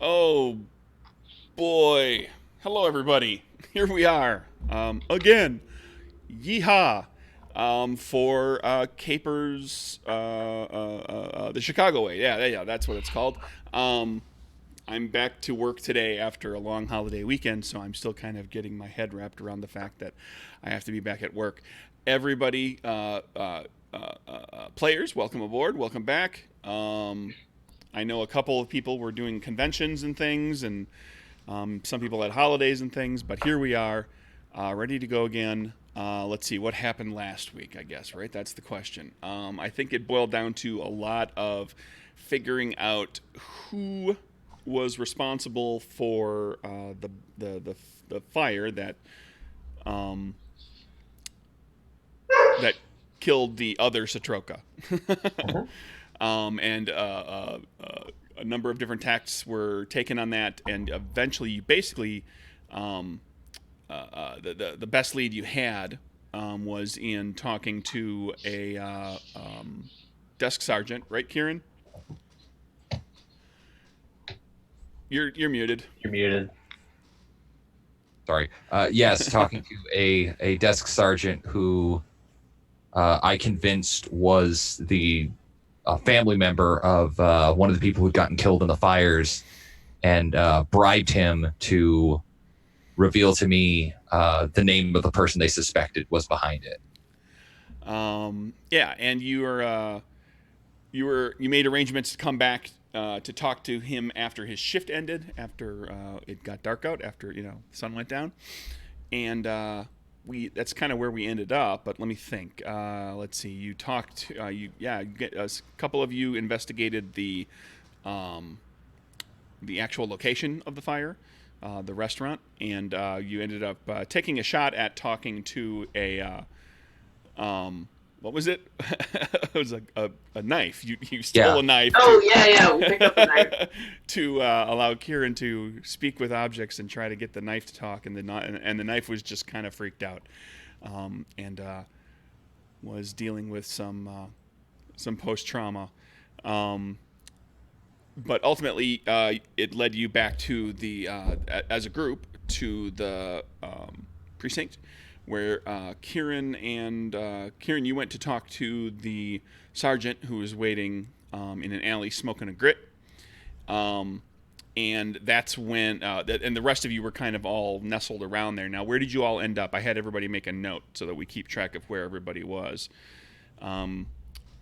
Oh boy. Hello, everybody. Here we are again. Yeehaw. For Capers, the Chicago way. Yeah, that's what it's called. Um, I'm back to work today after a long holiday weekend, so I'm still kind of getting my head wrapped around the fact that I have to be back at work. Everybody, players, welcome aboard, welcome back. I know a couple of people were doing conventions and things, and some people had holidays and things, but here we are, ready to go again. Let's see what happened last week, I guess, right? That's the question. I think it boiled down to a lot of figuring out who was responsible for the fire um, that killed the other Satroka. Mhm. And a number of different tactics were taken on that, and eventually, you basically, um, the best lead you had was in talking to a desk sergeant, right, Kieran? You're muted. You're muted. Sorry. Yes, talking to a desk sergeant who I convinced was the family member of one of the people who'd gotten killed in the fires, and bribed him to reveal to me the name of the person they suspected was behind it. Yeah, and you made arrangements to come back to talk to him after his shift ended, after it got dark out, after the sun went down, and we that's kind of where we ended up. But let me think. Let's see. You talked. A couple of you investigated um, the actual location of the fire, the restaurant, and you ended up taking a shot at talking to what was it? It was a knife. You stole Yeah. a knife Oh, yeah, we picked up a knife. to allow Kieran to speak with objects and try to get the knife to talk, and the knife was just kind of freaked out, and was dealing with some post trauma. Um, but ultimately, it led you back to as a group, to the precinct, where Kieran, you went to talk to the sergeant who was waiting in an alley smoking a grit. Um, and that's when, and the rest of you were kind of all nestled around there. Now, where did you all end up? I had everybody make a note so that we keep track of where everybody was. Um,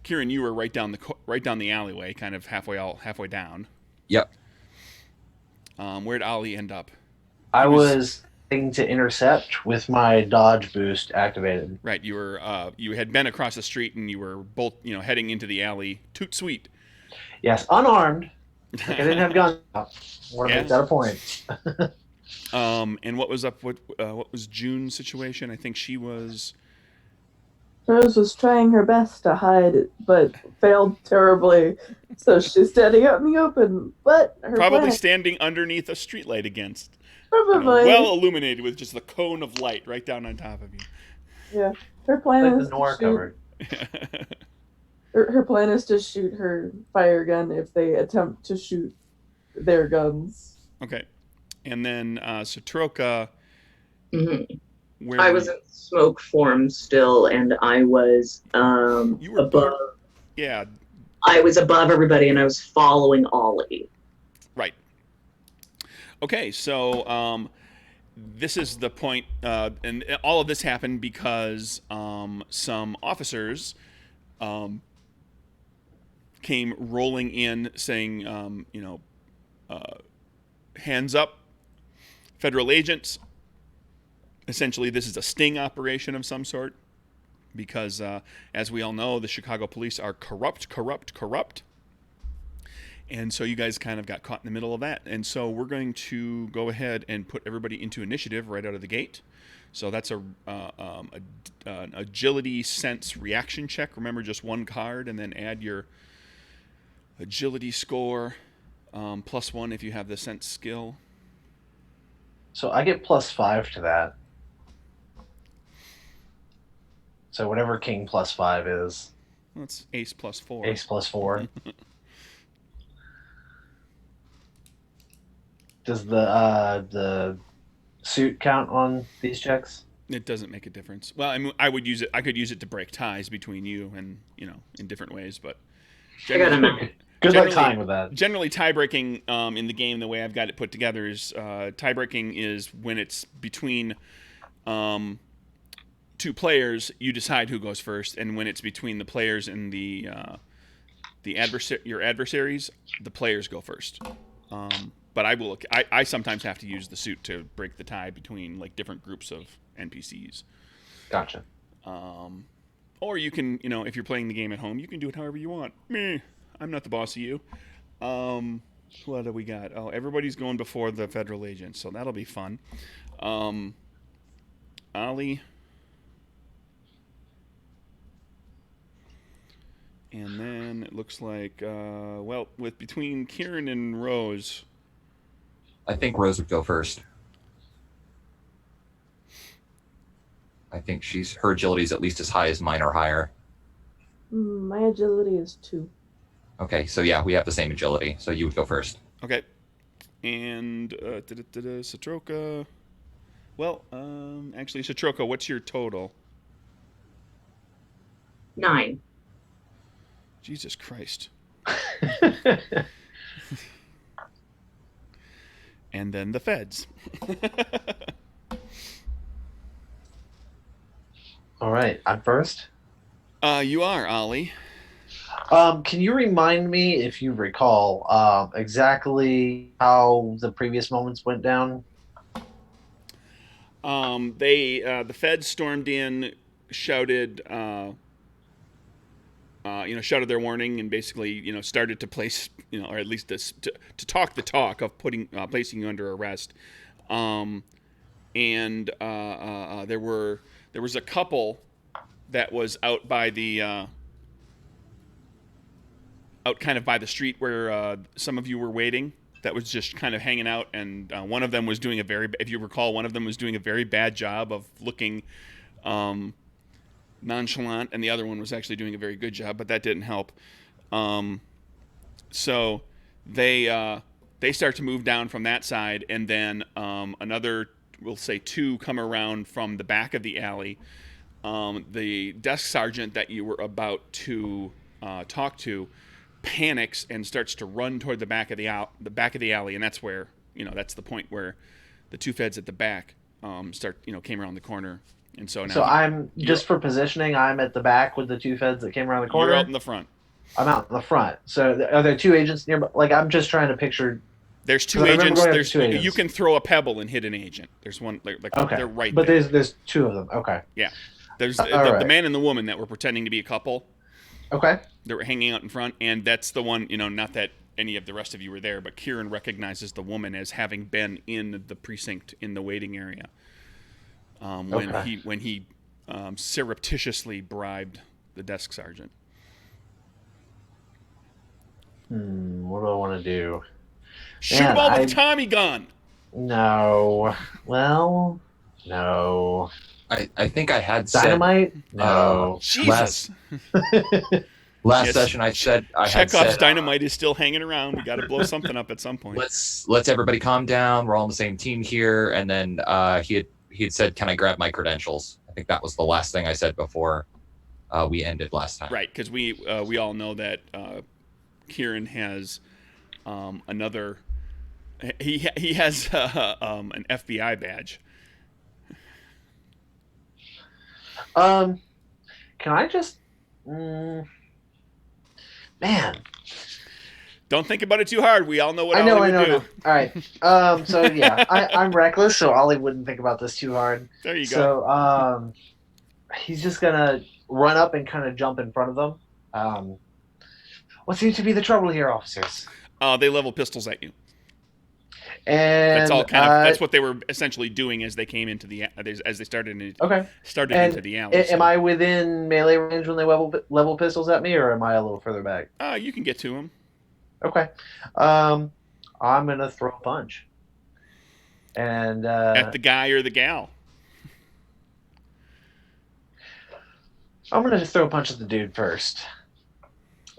Kieran, you were right down the alleyway, kind of halfway down. Yep. Where'd Ali end up? He I was was trying to intercept with my dodge boost activated. right. You had been across the street, and you were both heading into the alley. Toot sweet. Yes, unarmed. Like I didn't have guns out. I want to Yeah. make that a point. And what was up? What was June's situation? I think she was. Rose was trying her best to hide it, but failed terribly. So she's standing out in the open. But her Probably plan, standing underneath a streetlight against, probably, well illuminated with just the cone of light right down on top of you. yeah. Her plan Like the is to noir shoot. cover. Her plan is to shoot her fire gun if they attempt to shoot their guns. Okay, and then Satroka, hmm where I were was you? in smoke form still, and I was You were above. yeah, I was above everybody, and I was following Ollie. right. Okay, so this is the point, and all of this happened because some officers um, came rolling in saying, hands up, federal agents. Essentially, this is a sting operation of some sort because, as we all know, the Chicago police are corrupt. And so you guys kind of got caught in the middle of that. And so we're going to go ahead and put everybody into initiative right out of the gate. So that's an agility sense reaction check. Remember, just one card, and then add your agility score +1 if you have the sense skill. So I get +5 to that. So whatever King +5 is, That's ace +4. Ace +4. Does the suit count on these checks? It doesn't make a difference. Well, I mean, I would use it. I could use it to break ties between you and in different ways. But I got a generally, map. Good luck generally, tying with that. generally tie breaking in the game, the way I've got it put together is tie breaking is when it's between two players, you decide who goes first, and when it's between the players and your adversaries, the players go first. But I sometimes have to use the suit to break the tie between like different groups of NPCs. Gotcha. Or you can, if you're playing the game at home, you can do it however you want. Me, I'm not the boss of you. What do we got? Oh, everybody's going before the federal agents, so that'll be fun. Ollie. And then it looks like, with between Kieran and Rose. I think Rose would go first. I think her agility is at least as high as mine or higher. My agility is 2. Okay, so yeah, we have the same agility. So you would go first. Okay. And Satroka. Well, actually, Satroka, what's your total? 9. Jesus Christ. And then the feds. All right, I'm first. You are, Ollie. Can you remind me, if you recall, exactly how the previous moments went down? The feds stormed in, shouted, shouted their warning, and basically, started to place, or at least to talk the talk of placing you under arrest. And there was a couple that was out by the out kind of by the street where some of you were waiting. That was just kind of hanging out, and one of them was doing if you recall, one of them was doing a very bad job of looking nonchalant, and the other one was actually doing a very good job, but that didn't help. So they start to move down from that side, and then another, we'll say 2, come around from the back of the alley. The desk sergeant that you were about to talk to panics and starts to run toward the back of the alley, and that's where that's the point where the 2 feds at the back came around the corner, and so now. So I'm just for positioning. I'm at the back with the 2 feds that came around the corner. You're out in the front. I'm out in the front. So are there 2 agents nearby? Like, I'm just trying to picture. There's 2 'Cause I remember agents. going up to There's 2 agents. You can throw a pebble and hit an agent. There's one Okay, they're right but there. there's 2 of them. Okay. Yeah. There's All the right. man and the woman that were pretending to be a couple. Okay. That were hanging out in front, and that's the one, not that any of the rest of you were there, but Kieran recognizes the woman as having been in the precinct in the waiting area when he surreptitiously bribed the desk sergeant. What do I want to do? Shoot him all with a Tommy gun. No. Well, no. I think I had Dynamite? No. Jesus. Last Yes. session I had Chekhov's said, dynamite is still hanging around. We got to blow something up at some point. let's everybody calm down. We're all on the same team here. And then he had said, "Can I grab my credentials?" I think that was the last thing I said before we ended last time. Right, because we all know that Kieran has another. He has an FBI badge. Can I just... Man. Don't think about it too hard. We all know what I know. Ollie would do. All right. So, yeah, I'm reckless, so Ollie wouldn't think about this too hard. There you go. So, he's just going to run up and kind of jump in front of them. What seems to be the trouble here, officers? They level pistols at you. And That's all that's what they were essentially doing as they came into as they started into the alley. Am I within melee range when they level pistols at me, or am I a little further back? You can get to them. Okay. I'm gonna throw a punch. And at the guy or the gal. I'm gonna just throw a punch at the dude first.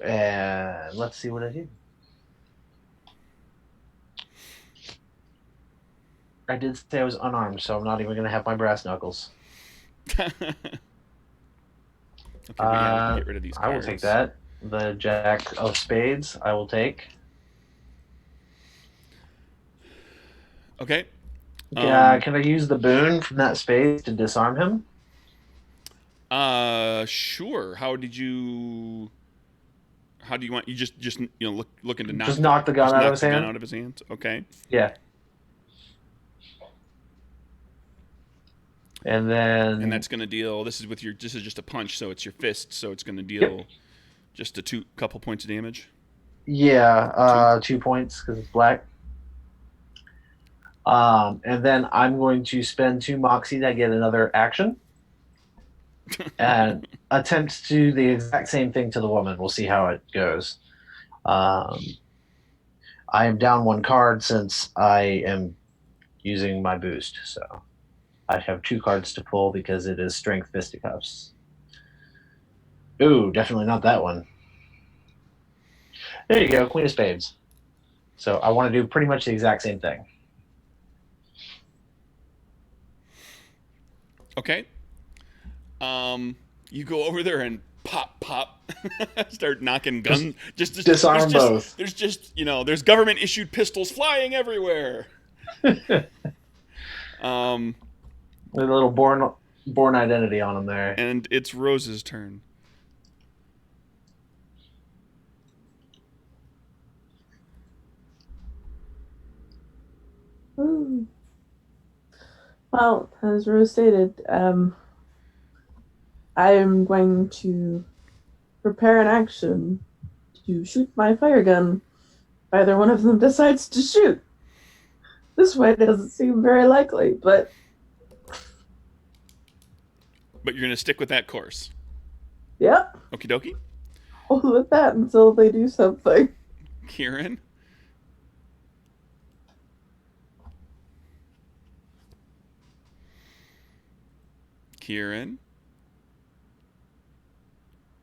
And let's see what I do. I did say I was unarmed, so I'm not even going to have my brass knuckles. Okay, but yeah, we can get rid of these I will cards. take that. The Jack of Spades, I will take. Okay. Can I use the boon from that spade to disarm him? Sure. How do you want? You just looking to knock Just knock the gun just out of knock his the gun hand? out of his hands. Okay. Yeah. And then. And that's going to deal. This is just a punch, so it's your fist, so it's going to deal just a couple points of damage. Yeah, 2 points because it's black. And then I'm going to spend 2 moxie to get another action and attempt to do the exact same thing to the woman. We'll see how it goes. I am down 1 card since I am using my boost, so I have 2 cards to pull because it is strength fisticuffs. Ooh, definitely not that one. There you go, Queen of Spades. So I want to do pretty much the exact same thing. Okay. You go over there and pop, start knocking guns. Just disarm both. There's just there's government issued pistols flying everywhere. With a little born identity on them there. And it's Rose's turn. Ooh. Well, as Rose stated, I am going to prepare an action to shoot my fire gun if either one of them decides to shoot. This way doesn't seem very likely, but you're going to stick with that course. yep. Okie dokie. Hold with that until they do something. Kieran.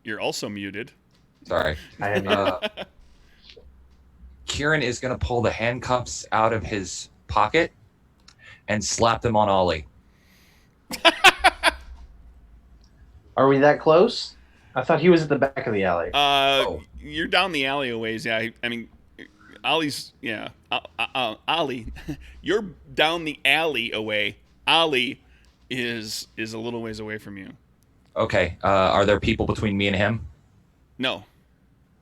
You're also muted. Sorry. I am Kieran is going to pull the handcuffs out of his pocket and slap them on Ollie. Are we that close? I thought he was at the back of the alley. You're down the alleyways. Yeah, I mean, Ollie's. Yeah, Ollie, you're down the alley away. Ollie is a little ways away from you. Okay. Are there people between me and him? No.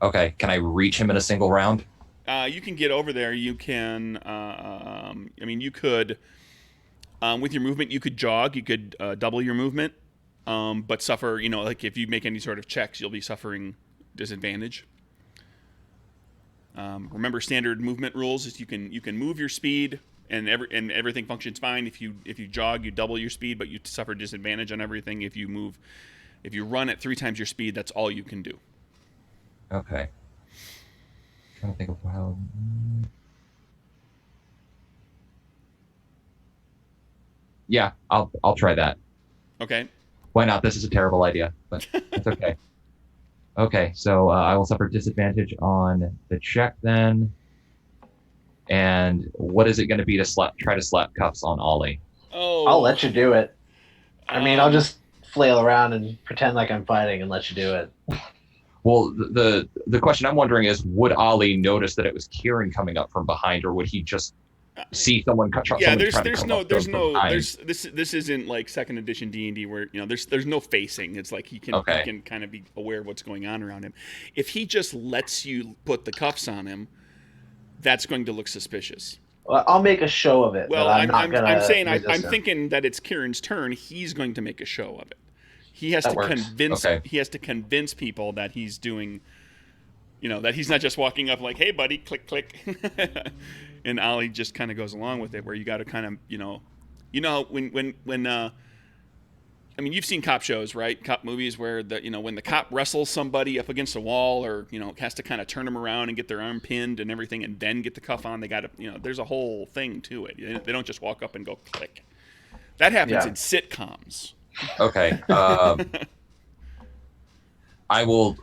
Okay. Can I reach him in a single round? You can get over there. You can. I mean, you could. With your movement, you could jog. You could double your movement, but suffer. Like if you make any sort of checks, you'll be suffering disadvantage. Remember, standard movement rules is you can move your speed and everything functions fine. If you jog, you double your speed, but you suffer disadvantage on everything. If you run at 3 times your speed, that's all you can do. Okay. Trying to think of how. Yeah, I'll try that. Okay. Why not? This is a terrible idea, but it's okay. Okay, so I will suffer disadvantage on the check then. And what is it going to be to try to slap cuffs on Ollie? Oh. I'll let you do it. I mean, I'll just flail around and pretend like I'm fighting and let you do it. Well, the question I'm wondering is, would Ollie notice that it was Kieran coming up from behind, or would he just see someone? Yeah, this isn't like second edition D&D where there's no facing. It's like he can kind of be aware of what's going on around him. If he just lets you put the cuffs on him, that's going to look suspicious. Well, I'll make a show of it. Well, I'm thinking that it's Kieran's turn. He's going to make a show of it. He has He has to convince people that he's doing, that he's not just walking up like, "Hey, buddy, click, click," and Ollie just kind of goes along with it. Where you got to kind of, when I mean, you've seen cop shows, right? Cop movies where when the cop wrestles somebody up against a wall, or has to kind of turn them around and get their arm pinned and everything, and then get the cuff on. They got to, there's a whole thing to it. They don't just walk up and go click. That happens in sitcoms. Okay. I will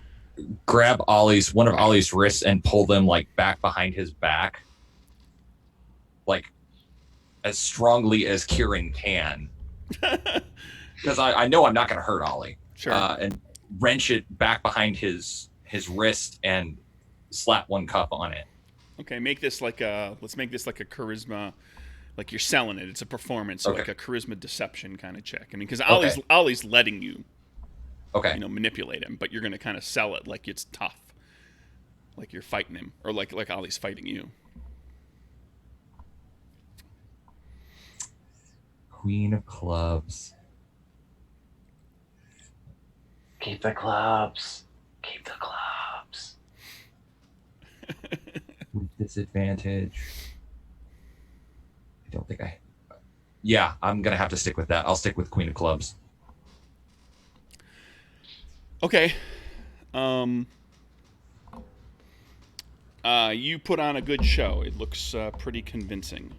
grab one of Ollie's wrists and pull them like back behind his back, like as strongly as Kieran can, because I know I'm not going to hurt Ollie. Sure. And wrench it back behind his wrist and slap one cuff on it. Okay, let's make this like a charisma, like you're selling it. It's a performance, so Okay. like a charisma deception kind of check. I mean, because Okay. Ollie's letting you, Okay. manipulate him, but you're gonna kind of sell it like it's tough, like you're fighting him, or like Ollie's fighting you. Queen of clubs. Keep the clubs. Keep the clubs. With disadvantage. I don't think Yeah, I'm going to have to stick with that. I'll stick with Queen of clubs. Okay. You put on a good show. It looks pretty convincing.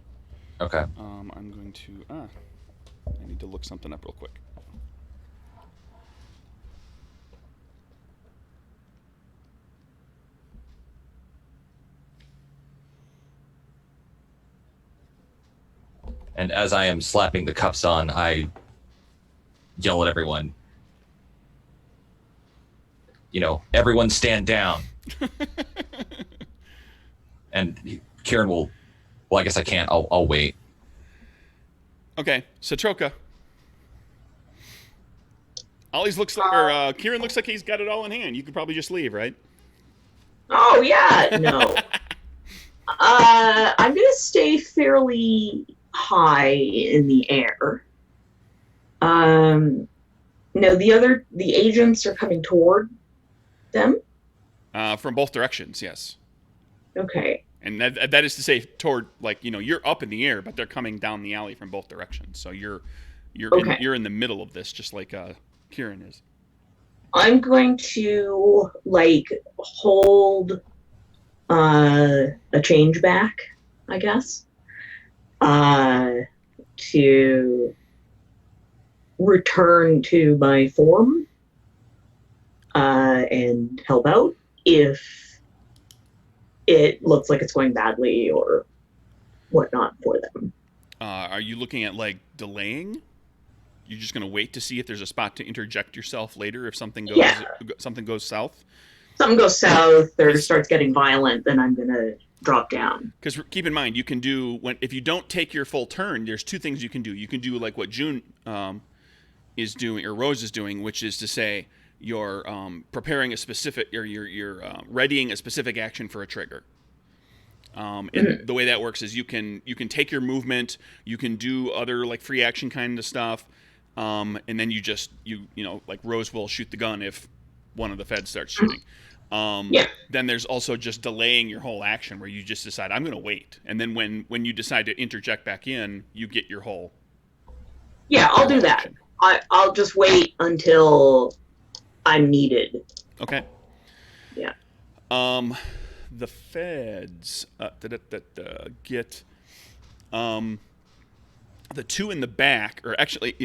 Okay. I'm going to. I need to look something up real quick. And as I am slapping the cuffs on, I yell at everyone. Everyone stand down. And Kieran will. Well, I guess I can't. I'll wait. Okay, Satroka. Kieran looks like he's got it all in hand. You could probably just leave, right? Oh yeah, no. I'm gonna stay fairly high in the air. No, the agents are coming toward them. From both directions, yes. Okay. And that is to say, toward you're up in the air, but they're coming down the alley from both directions. So you're Okay. you're in the middle of this, just like Kieran is. I'm going to hold a change back, I guess, to return to my form and help out if it looks like it's going badly or whatnot for them. Are you looking at delaying? You're just going to wait to see if there's a spot to interject yourself later if something goes south? Something goes south or starts getting violent, then I'm going to drop down. Because keep in mind, you can do if you don't take your full turn. There's two things you can do. You can do like what June is doing or Rose is doing, which is to say you're preparing a specific or you're readying a specific action for a trigger. And the way that works is you can take your movement, you can do other free action kind of stuff, and then you Rose will shoot the gun if one of the feds starts shooting. Then there's also just delaying your whole action where you just decide I'm going to wait, and then when you decide to interject back in, you get your whole. Yeah, I'll do that. I'll just wait until I'm needed. Okay. Yeah. The feds get the two in the back, or actually,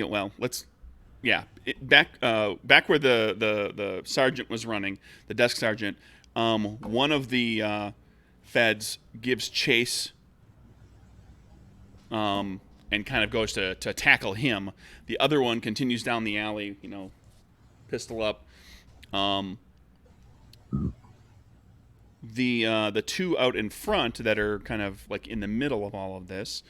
back where the sergeant was running, the desk sergeant. One of the feds gives chase, and kind of goes to tackle him. The other one continues down the alley, pistol up. The two out in front that are kind of in the middle of all of this.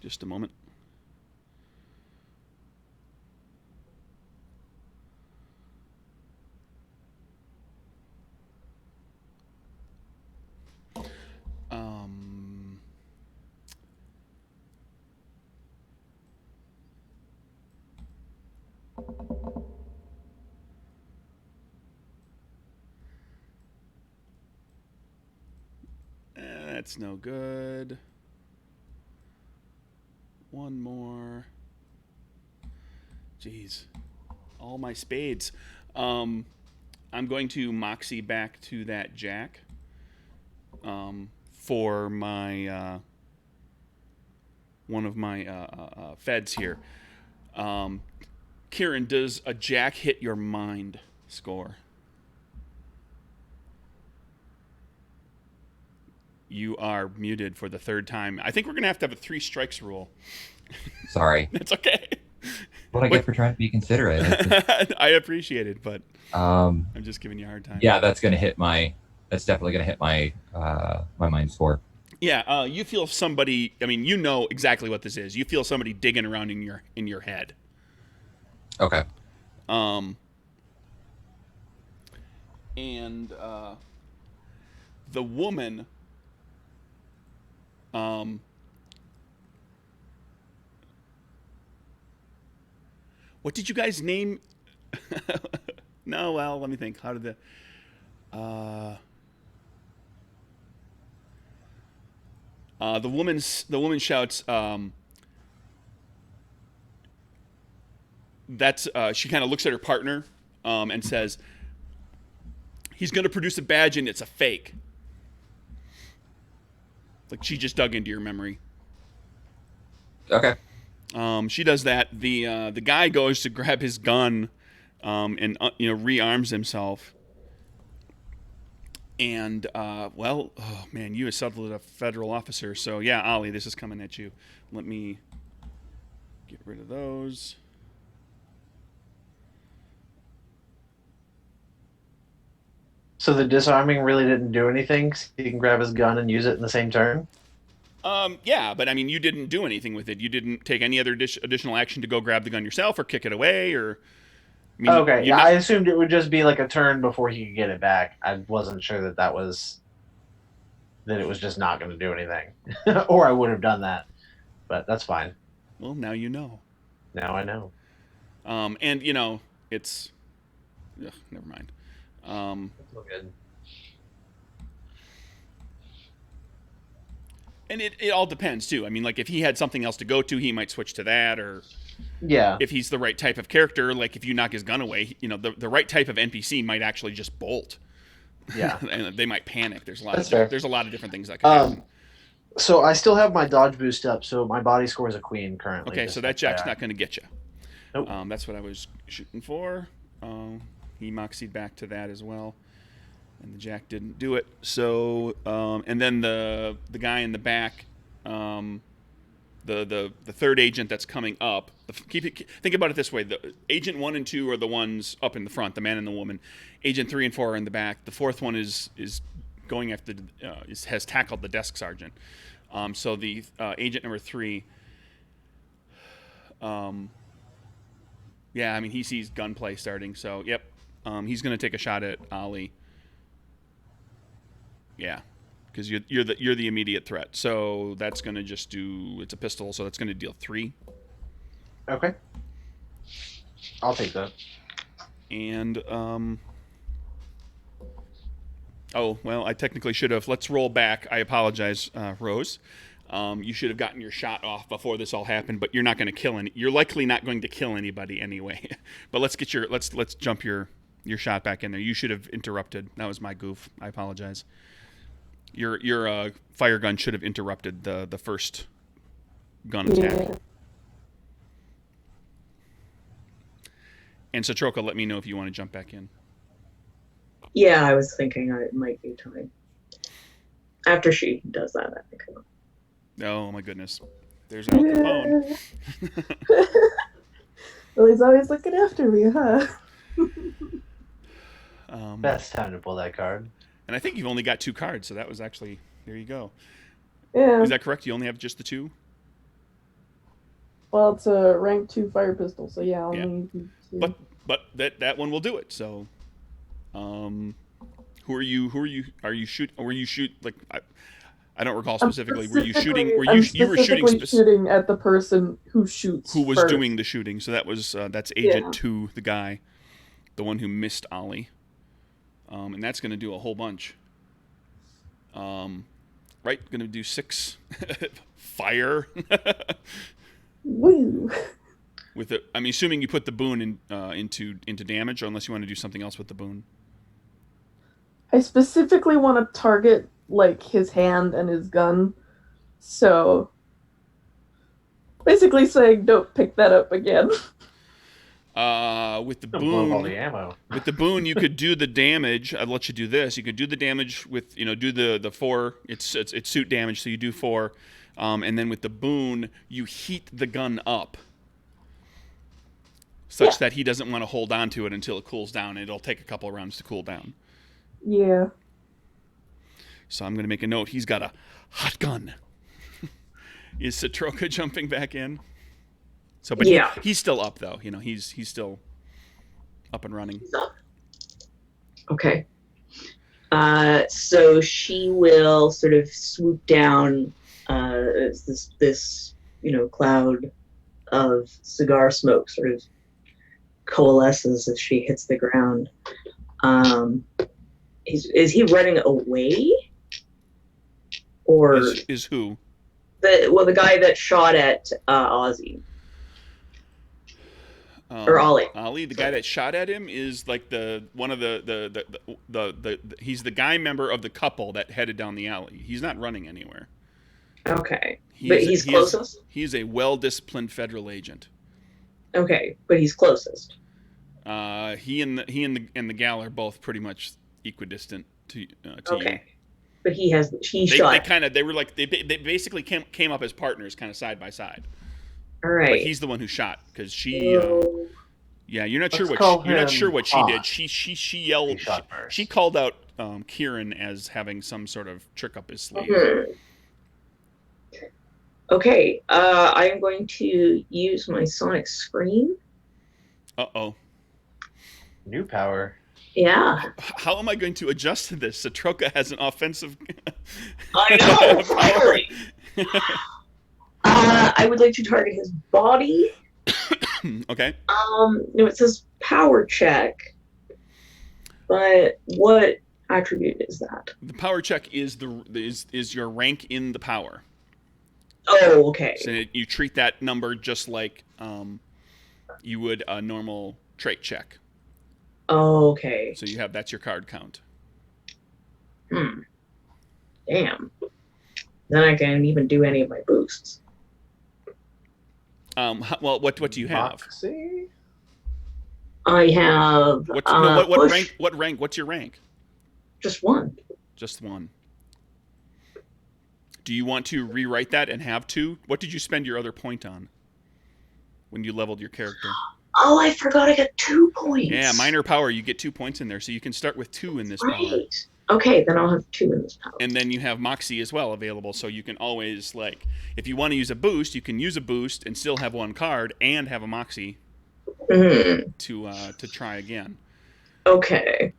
Just a moment. That's no good. One more. Jeez. All my spades. I'm going to Moxie back to that jack. For my one of my feds here. Kieran, does a jack hit your mind score? You are muted for the third time. I think we're going to have a 3 strikes rule. Sorry. That's okay. What I get for trying to be considerate. I appreciate it, but Um, I'm just giving you a hard time. yeah, that's definitely gonna hit my my mind score. Yeah, you feel somebody. I mean, you know exactly what this is. You feel somebody digging around in your head. Okay. And the woman. What did you guys name? No, well, let me think. How did the woman shouts. That's she kind of looks at her partner and says, "He's going to produce a badge and it's a fake." Like she just dug into your memory. Okay. She does that. The guy goes to grab his gun, and rearms himself. And oh man, you assaulted a federal officer. So yeah, Ollie, this is coming at you. Let me get rid of those. So the disarming really didn't do anything. So he can grab his gun and use it in the same turn. Yeah, but I mean, you didn't do anything with it. You didn't take any other additional action to go grab the gun yourself or kick it away, or. I mean, Okay, yeah, I assumed it would just be like a turn before he could get it back. I wasn't sure that it was just not going to do anything, or I would have done that. But that's fine. Well, now you know. Now I know. And it's. Ugh, never mind. Good. And it all depends too. I mean, like if he had something else to go to, he might switch to that, or yeah, if he's the right type of character, like if you knock his gun away, the right type of NPC might actually just bolt. Yeah, and they might panic. There's a lot of different things that can happen. So I still have my dodge boost up, so my body score is a queen currently. Okay, so that jack's not going to get you. Nope. That's what I was shooting for. He moxied back to that as well. And the jack didn't do it. So, and then the guy in the back, the third agent that's coming up. Think about it this way: the agent 1 and 2 are the ones up in the front, the man and the woman. Agent 3 and 4 are in the back. The fourth one is going after has tackled the desk sergeant. So the agent number 3. Yeah, I mean he sees gunplay starting. So yep, he's going to take a shot at Ollie. Yeah, because you're the immediate threat. So that's going to just do. It's a pistol, so that's going to deal 3. Okay. I'll take that. And oh well, I technically should have. Let's roll back. I apologize, Rose. You should have gotten your shot off before this all happened, but you're not going to kill any. You're likely not going to kill anybody anyway. But let's jump your shot back in there. You should have interrupted. That was my goof. I apologize. Your fire gun should have interrupted the first gun attack. Yeah. And Satroka, let me know if you want to jump back in. Yeah, I was thinking it might be time. After she does that, I think I will. Oh my goodness. There's Al Capone. Well, he's always looking after me, huh? Best time to pull that card. And I think you've only got 2 cards, so that was actually, there you go. Yeah. Is that correct? You only have just the 2? Well, it's a rank 2 fire pistol, so yeah, I'll Yeah. need 2. But that one will do it. So, who are you? Are you shoot? Or were you shoot like? I don't recall specifically. Were you shooting? You were shooting at the person who shoots. Who was first. doing the shooting? So that was that's Agent 2, the guy, the one who missed Ollie. And that's going to do a whole bunch. Right, going to do 6 fire. Woo. With it, I'm assuming you put the boon into damage, or unless you want to do something else with the boon. I specifically want to target like his hand and his gun, so basically saying don't pick that up again. With the Don't blow up all the boon, ammo. with the boon, you could do the damage. I'd let you do this. You could do the damage with, do the 4. It's suit damage, so you do 4, and then with the boon, you heat the gun up, such that he doesn't want to hold on to it until it cools down. It'll take a couple of rounds to cool down. Yeah. So I'm going to make a note. He's got a hot gun. Is Satroka jumping back in? So, but he's still up though. He's still up and running. Okay. So she will sort of swoop down this cloud of cigar smoke sort of coalesces as she hits the ground. Is he running away? Or is who? The guy that shot at Ozzy. Or Ollie. Ollie, the guy that shot at him, is like he's the guy member of the couple that headed down the alley. He's not running anywhere. Okay. But he's closest? He's a well-disciplined federal agent. Okay, but he's closest. He and the gal are both pretty much equidistant to okay. you. But he shot. They basically came up as partners, kind of side by side. All right. But he's the one who shot because she. You're not sure what she did. She yelled. She called out Kieran as having some sort of trick up his sleeve. Mm-hmm. Okay. I am going to use my sonic scream. Uh-oh. New power. Yeah. How am I going to adjust to this? Satroka has an offensive. I know. Finally. I would like to target his body. Okay. It says power check, but what attribute is that? The power check is your rank in the power. Oh, okay. So you treat that number just like you would a normal trait check. Oh, okay. So that's your card count. Damn. Then I can't even do any of my boosts. Well, what do you have? Moxie? I have. What rank? What rank? What's your rank? Just one. Just one. Do you want to rewrite that and have 2? What did you spend your other point on when you leveled your character? Oh, I forgot I got 2 points. Yeah, minor power. You get 2 points in there, so you can start with 2 in this power. Okay, then I'll have 2 in this power. And then you have Moxie as well available, so you can always, if you want to use a boost, you can use a boost and still have 1 card and have a Moxie to try again. Okay.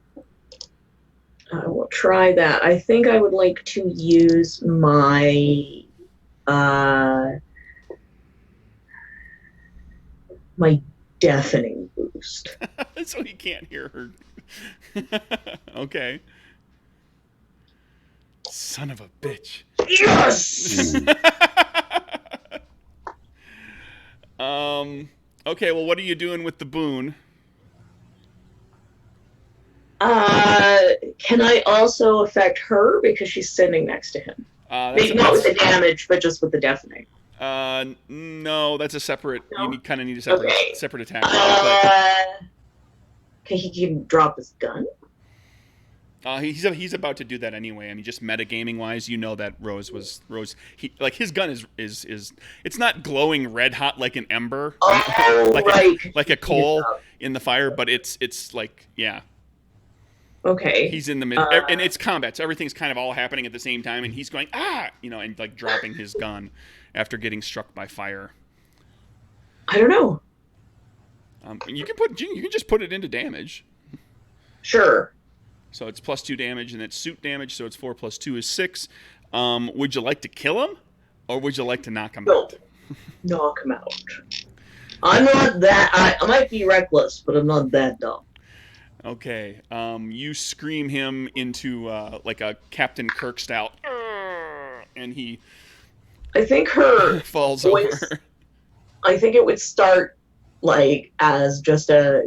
I will try that. I think I would like to use my my deafening boost. So he can't hear her. Okay. Son of a bitch. Yes! Okay, well, what are you doing with the boon? Can I also affect her because she's sitting next to him? Maybe not with the damage, but just with the deafening. No, that's a separate. No? You kind of need a separate attack. Okay, he can drop his gun. He's about to do that anyway. I mean, just metagaming wise, that Rose. His gun is it's not glowing red hot like an ember, like a coal in the fire, but it's like Okay. He's in the middle, and it's combat, so everything's kind of all happening at the same time, and he's going and like dropping his gun after getting struck by fire. I don't know. You can just put it into damage. Sure. So it's +2 damage, and it's suit damage, so it's 4 + 2 is 6. Would you like to kill him, or would you like to knock him out? Knock him out. I'm not that. I might be reckless, but I'm not that dumb. Okay. You scream him into like a Captain Kirk style, and he. I think her falls voice, over. I think it would start as just a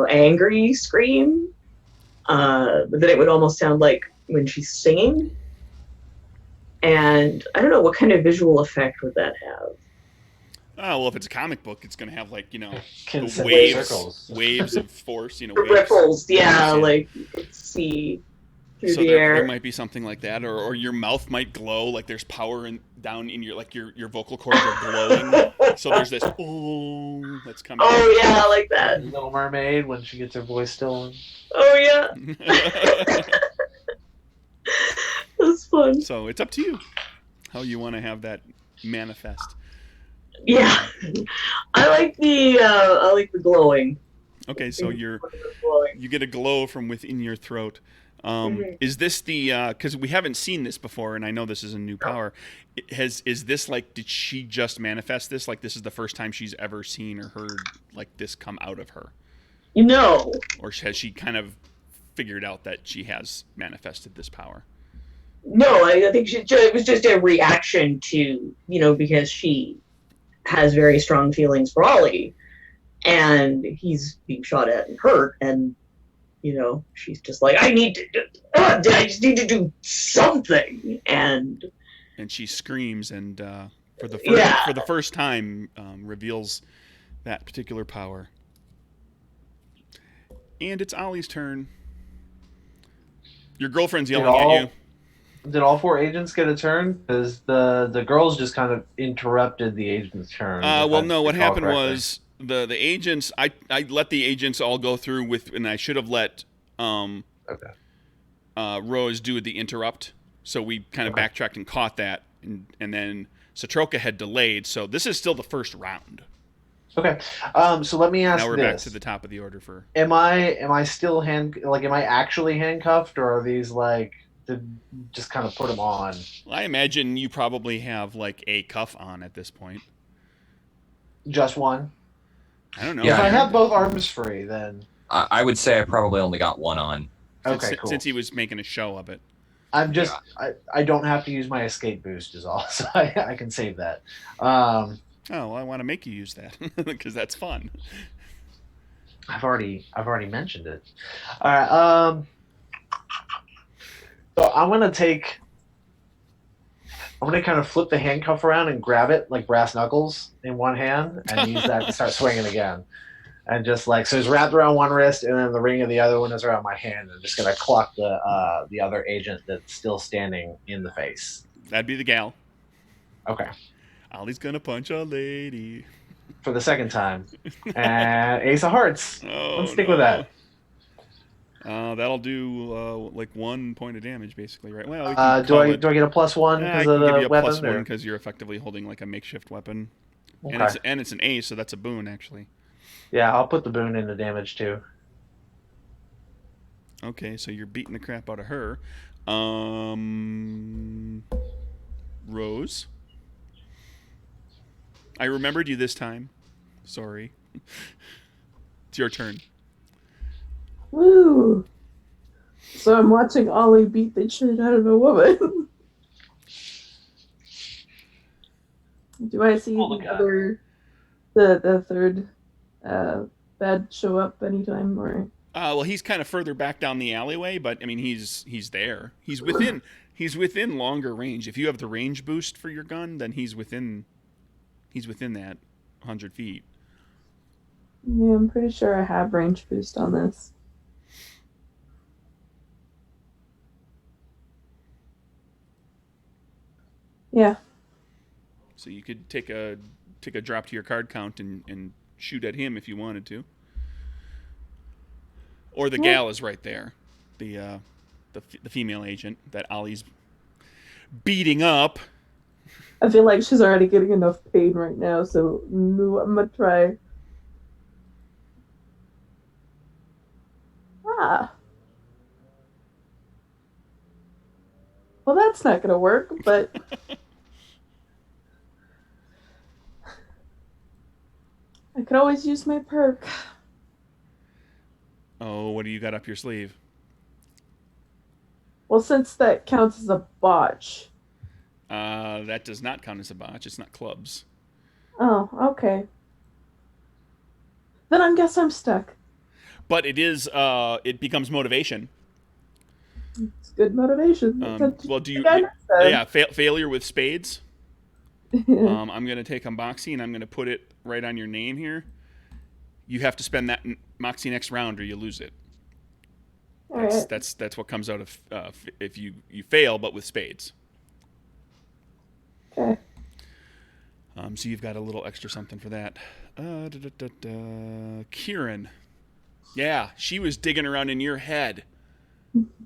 angry scream. But then it would almost sound like when she's singing. And I don't know, what kind of visual effect would that Oh, well, if it's a comic book, it's going to have, like, the Concentric circles. waves of force, The waves. ripples, yeah, like you could see through So the there air. might be something like that, or your mouth might glow, like there's power down in your, like your vocal cords are glowing. So there's this that's coming. Oh yeah, I like that. Little Mermaid when she gets her voice stolen. Oh yeah, that's fun. So it's up to you how you want to have that manifest. Yeah, I like the glowing. Okay, so you Glowing. get a glow from within your throat. Is this because we haven't seen this before, and I know this is a new power. Is this like, did she just manifest this? Like, this is the first time she's ever seen or heard like this come out of her? No. Or has she kind of figured out that she has manifested this power? No, I think it was just a reaction to, because she has very strong feelings for Ollie, and he's being shot at and hurt, and she's just like, I just need to do something, and she screams and for the first time reveals that particular power. And it's Ollie's turn. Your girlfriend's yelling at you. Did all 4 agents get a turn? Because the girls just kind of interrupted the agent's turn. Well, no. What happened was the agents. I let the agents all go through with, and I should have let Rose do the interrupt. So we kind of backtracked and caught that, and then Satroka had delayed. So this is still the first round. Okay. So let me ask now we're this. Back to the top of the order for. Am I still am I actually handcuffed, or are these like to just kind of put them on? Well, I imagine you probably have like a cuff on at this point. Just one? I don't know. Yeah, if I have both arms free, then I would say I probably only got one on. Okay, cool. Since he was making a show of it. I'm just I don't have to use my escape boost is all, so I can save that. Oh, well, I want to make you use that because that's fun. I've already mentioned it. All right. So I'm gonna kind of flip the handcuff around and grab it like brass knuckles in one hand and use that to start swinging again. And just like, so it's wrapped around one wrist and then the ring of the other one is around my hand. I'm just gonna clock the other agent that's still standing in the face. That'd be the gal. Okay. Ollie's gonna punch a lady. For the second time. And Ace of Hearts. Let's stick with that. That'll do like 1 point of damage, basically, right? Well, do I get a +1 because of the weapon? +1 because you're effectively holding like a makeshift weapon, okay. and it's an ace, so that's a boon actually. Yeah, I'll put the boon into damage too. Okay, so you're beating the crap out of her. Rose, I remembered you this time. Sorry. It's your turn. Woo! So I'm watching Ollie beat the shit out of a woman. Do I see the third bed show up anytime, or? Well, he's kind of further back down the alleyway, but I mean, he's there. He's within longer range. If you have the range boost for your gun, then he's within that 100 feet. Yeah, I'm pretty sure I have range boost on this. Yeah. So you could take a drop to your card count and shoot at him if you wanted to. Or the gal is right there, the female agent that Ollie's beating up. I feel like she's already getting enough pain right now, so no, I'm gonna try. Well, that's not gonna work, but I could always use my perk. Oh, what do you got up your sleeve? Well, since that counts as a botch. That does not count as a botch. It's not clubs. Oh, okay. Then I guess I'm stuck. But it is. It becomes motivation. It's good motivation. Well, do you? Yeah, failure with spades. I'm going to take a Moxie and I'm going to put it right on your name here. You have to spend that Moxie next round or you lose it. All right. That's what comes out of if you fail, but with spades. Okay. So you've got a little extra something for that. Kieran. Yeah, she was digging around in your head.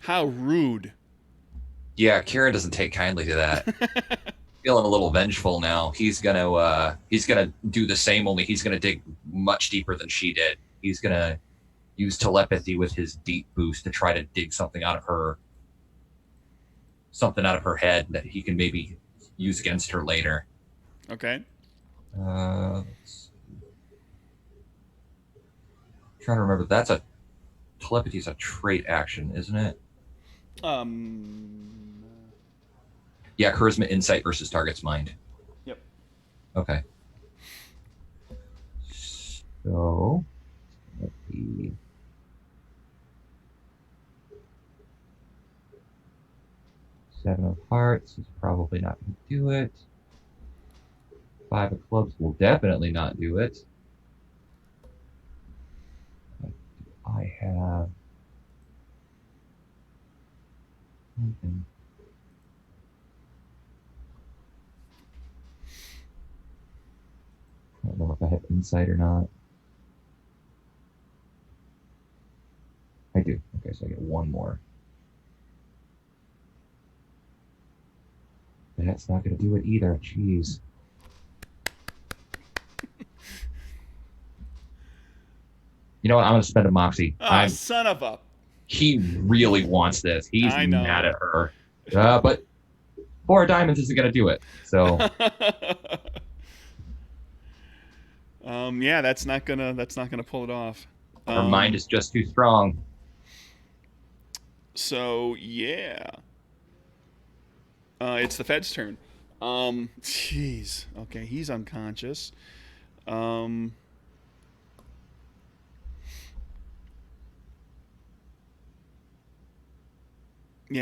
How rude. Yeah, Kieran doesn't take kindly to that. Feeling a little vengeful now. He's gonna do the same, only he's gonna dig much deeper than she did. He's gonna use telepathy with his deep boost to try to dig something out of her head that he can maybe use against her later. Okay. Let's see. Trying to remember, telepathy is a trait action, isn't it? Yeah, charisma, insight versus target's mind. Yep. Okay. So let's see. Seven of hearts is probably not going to do it. Five of clubs will definitely not do it. I have. I don't know if I have insight or not. I do. Okay, so I get one more. That's not going to do it either. Jeez. You know what? I'm going to spend a Moxie. Oh, son of a... He really wants this. He's I know. mad at her. But 4 of diamonds isn't going to do it. So... yeah, that's not gonna pull it off. Her mind is just too strong. So yeah, it's the Fed's turn. Jeez. Okay, he's unconscious. Yeah,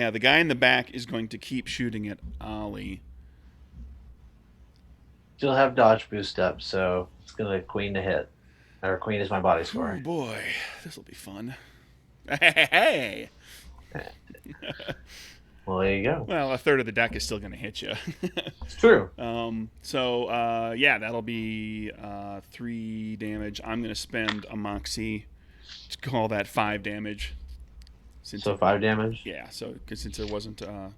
the guy in the back is going to keep shooting at Ollie. Still have dodge boost up, so it's gonna queen to hit. Or queen is my body Oh score. boy, this will be fun. Hey. Well, there you go. Well, a third of the deck is still going to hit you. It's true. Yeah, that'll be 3 damage. I'm going to spend a Moxie to call that 5 damage. So 5 damage? Yeah, so since there wasn't a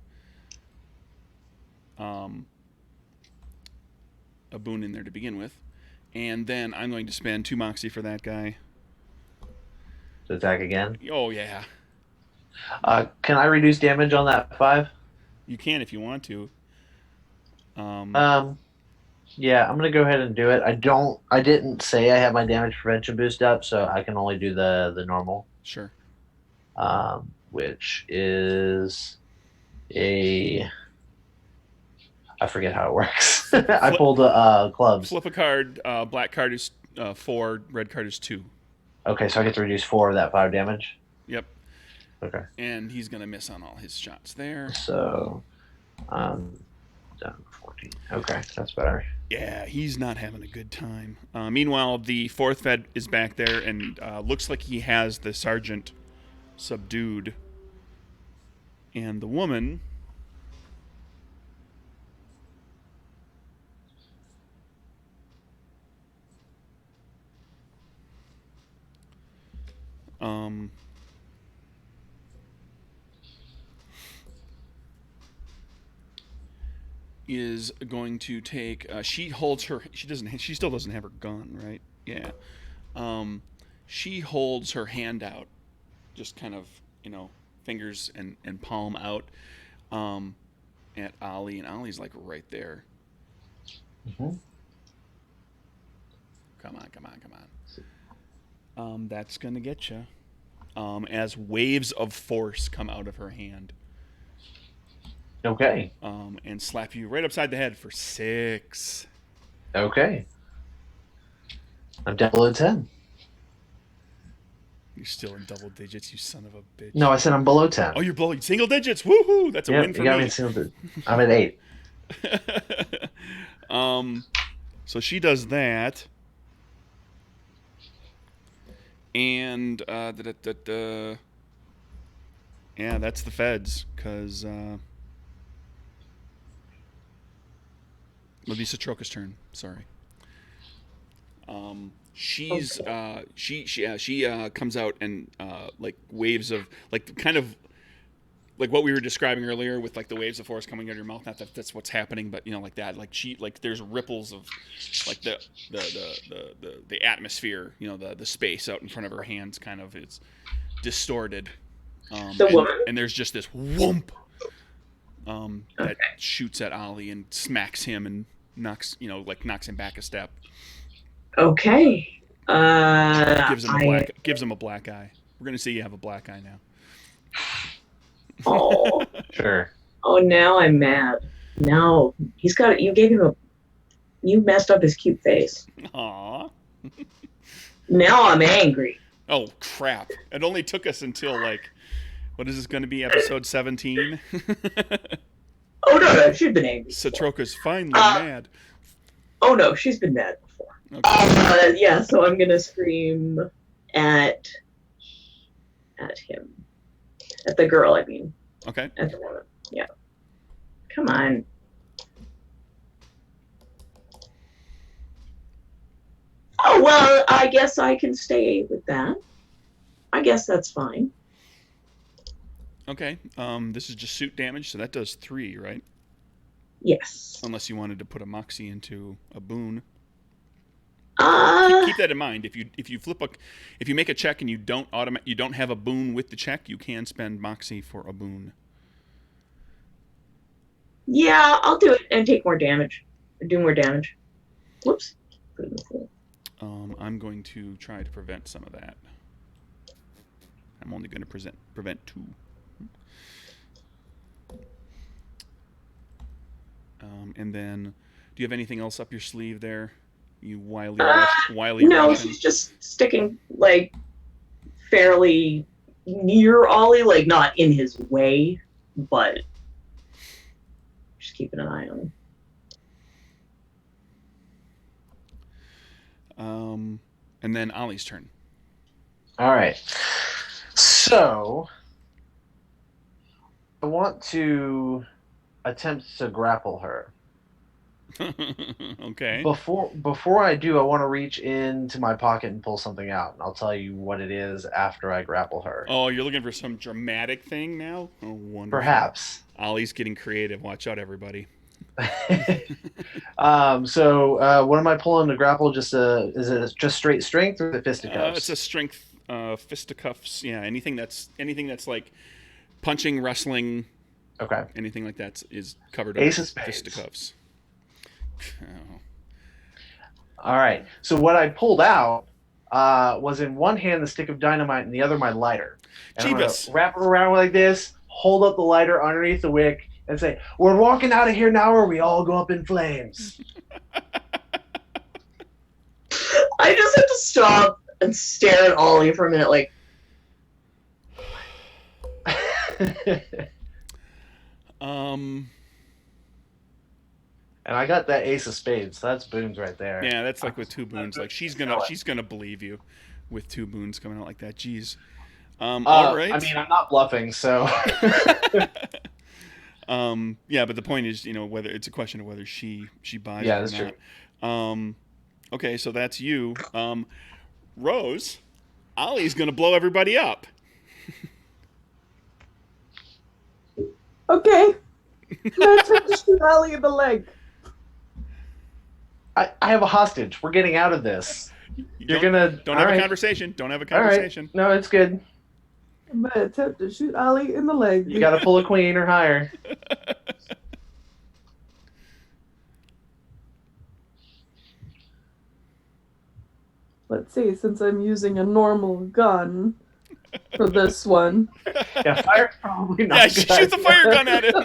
boon in there to begin with. And then I'm going to spend 2 Moxie for that guy. To attack again? Oh, yeah. Can I reduce damage on that 5? You can if you want to. Yeah, I'm gonna go ahead and do it. I didn't say I had my damage prevention boost up, so I can only do the normal. Sure. Which is I forget how it works. I pulled clubs. Flip a card. Black card is 4. Red card is 2. Okay, so I get to reduce 4 of that 5 damage. Yep. Okay. And he's gonna miss on all his shots there. So, down 14. Okay, that's better. Yeah, he's not having a good time. Meanwhile, the 4th Fed is back there and looks like he has the sergeant subdued. And the woman... is going to take she still doesn't have her gun, right? Yeah. She holds her hand out, just kind of, fingers and palm out at Ollie, and Ollie's like right there. Mm-hmm. Come on. That's gonna get you. As waves of force come out of her hand. Okay. And slap you right upside the head for 6. Okay. I'm down below 10. You're still in double digits, you son of a bitch. No, I said I'm below 10. Oh, you're below single digits. Woohoo! That's a win for you got me. me single digits. I'm at 8. So she does that. And yeah, that's the feds, because it'll be Satroka's turn. Sorry. She's she comes out and like waves of like kind of like what we were describing earlier with like the waves of force coming out of your mouth. Not that that's what's happening, but you know, like that. Like she like there's ripples of like the atmosphere. You know, the space out in front of her hands kind of is distorted. The woman? And there's just this whoomp that shoots at Ollie and smacks him and knocks him back a step. Okay. Gives him a black eye. We're gonna see you have a black eye now. Oh. Sure. Oh, now I'm mad. Now he's got it. You messed up his cute face. Aww. Now I'm angry. Oh crap! It only took us until like, what is this going to be? Episode 17. Oh no, she's been angry. Satroka's finally mad. Oh no, she's been mad before. Okay. Yeah, so I'm gonna scream at him, at the girl. I mean, Okay. at the woman. Yeah. Come on. Oh well, I guess I can stay with that. I guess that's fine. Okay. This is just suit damage, so that does 3, right? Yes. Unless you wanted to put a moxie into a boon. Uh, Keep that in mind. If you make a check and you don't have a boon with the check, you can spend moxie for a boon. yeah, I'll do it and take more damage. Do more damage. Whoops. I'm going to try to prevent some of that. I'm only going to prevent 2. And then, do you have anything else up your sleeve there? You wily No, Russian? she's just sticking like fairly near Ollie, like not in his way, but just keeping an eye on him. And then Ollie's turn. All right. So I want to attempt to grapple her. Okay. Before I do, I want to reach into my pocket and pull something out, and I'll tell you what it is after I grapple her. Oh, you're looking for some dramatic thing now? Oh, wonderful. Perhaps. Ollie's getting creative. Watch out, everybody. So what am I pulling to grapple? Is it just straight strength or the fisticuffs? It's a strength fisticuffs. Yeah, anything that's like punching, wrestling. Okay. Anything like that is covered Ace under of spades. fisticuffs. Oh. All right. So what I pulled out was in one hand the stick of dynamite and the other my lighter. And I'm gonna Jeebus. wrap it around like this, hold up the lighter underneath the wick, and say, "We're walking out of here now, or we all go up in flames." I just have to stop and stare at Ollie for a minute, like, And I got that ace of spades, so that's boons right there. Yeah, that's like with 2 boons. Like she's gonna believe you with 2 boons coming out like that. Jeez. All right. I mean, I'm not bluffing, so. Yeah, but the point is, whether it's a question of whether she buys Yeah, it or that's not. Okay, so that's you. Rose, Ollie's gonna blow everybody up. Okay. Let's have to shoot Ollie in the leg. I have a hostage. We're getting out of this. You're gonna don't have a conversation. Don't have a conversation. All right. No, it's good. I'm gonna attempt to shoot Ollie in the leg. You gotta pull a queen or higher. Let's see, since I'm using a normal gun for this one. Yeah, fire's probably not Yeah, good. shoot the fire gun at him.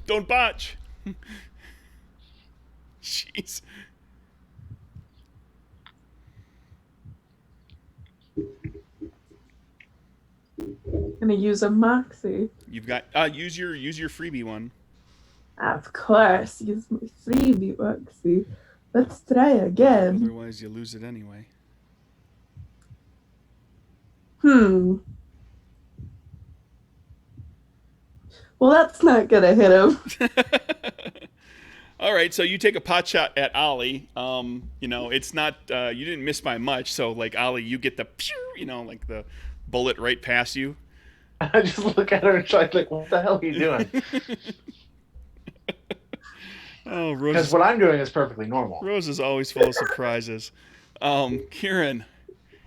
Don't botch. Jeez. Gonna use a moxie. You've got use your freebie one. Of course, use my freebie, Roxy. Let's try again. Otherwise, you lose it anyway. Well, that's not gonna hit him. All right, so you take a pot shot at Ollie. It's not you didn't miss by much. So like Ollie, you get the pew, like the bullet right past you. I just look at her and try like, what the hell are you doing? Oh, Because what I'm doing is perfectly normal. Rose is always full of surprises. Kieran,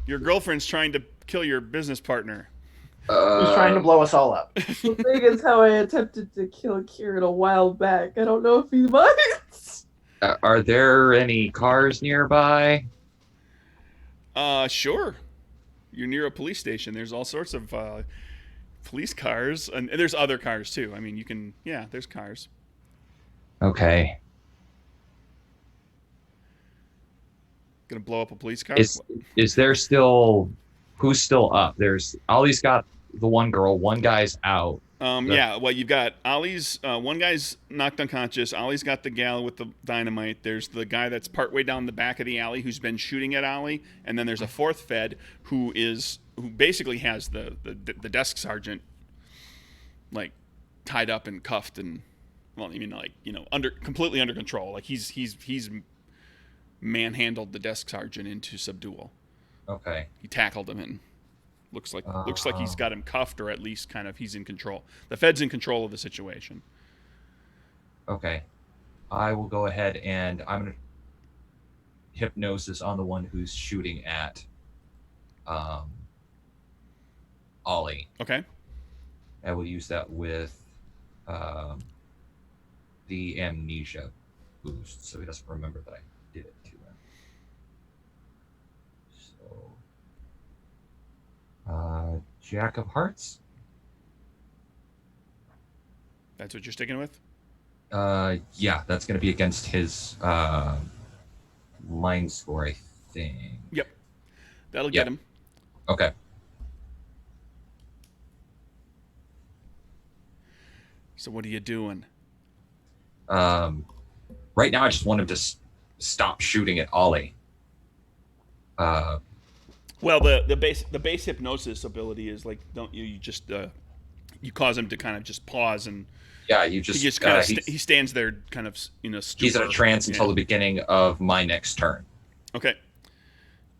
your girlfriend's trying to kill your business partner. Who's trying to blow us all up? The thing is how I attempted to kill Kieran a while back. I don't know if he minds. Are there any cars nearby? Sure. You're near a police station. There's all sorts of police cars, and there's other cars too. I mean, there's cars. Okay. Gonna blow up a police car? Is there still who's still up? There's Ollie's got the one girl, one guy's out. Well, you've got Ollie's one guy's knocked unconscious. Ollie's got the gal with the dynamite. There's the guy that's partway down the back of the alley who's been shooting at Ollie, and then there's a fourth Fed who basically has the desk sergeant like tied up and cuffed and completely under control. Like he's manhandled the desk sergeant into subdual. Okay. He tackled him and looks like he's got him cuffed, or at least kind of he's in control. The Fed's in control of the situation. Okay. I will go ahead and I'm gonna hypnosis on the one who's shooting at Ollie. Okay. I will use that with the amnesia boost, so he doesn't remember that I did it to him. So, Jack of Hearts. That's what you're sticking with? Yeah, that's going to be against his line score, I think. Yep. That'll get him. Okay. So what are you doing? Right now, I just want him to stop shooting at Ollie. Well, the base hypnosis ability is like, don't you just you cause him to kind of just pause and he just kind of he stands there kind of stupor. He's in a trance until the beginning of my next turn. Okay.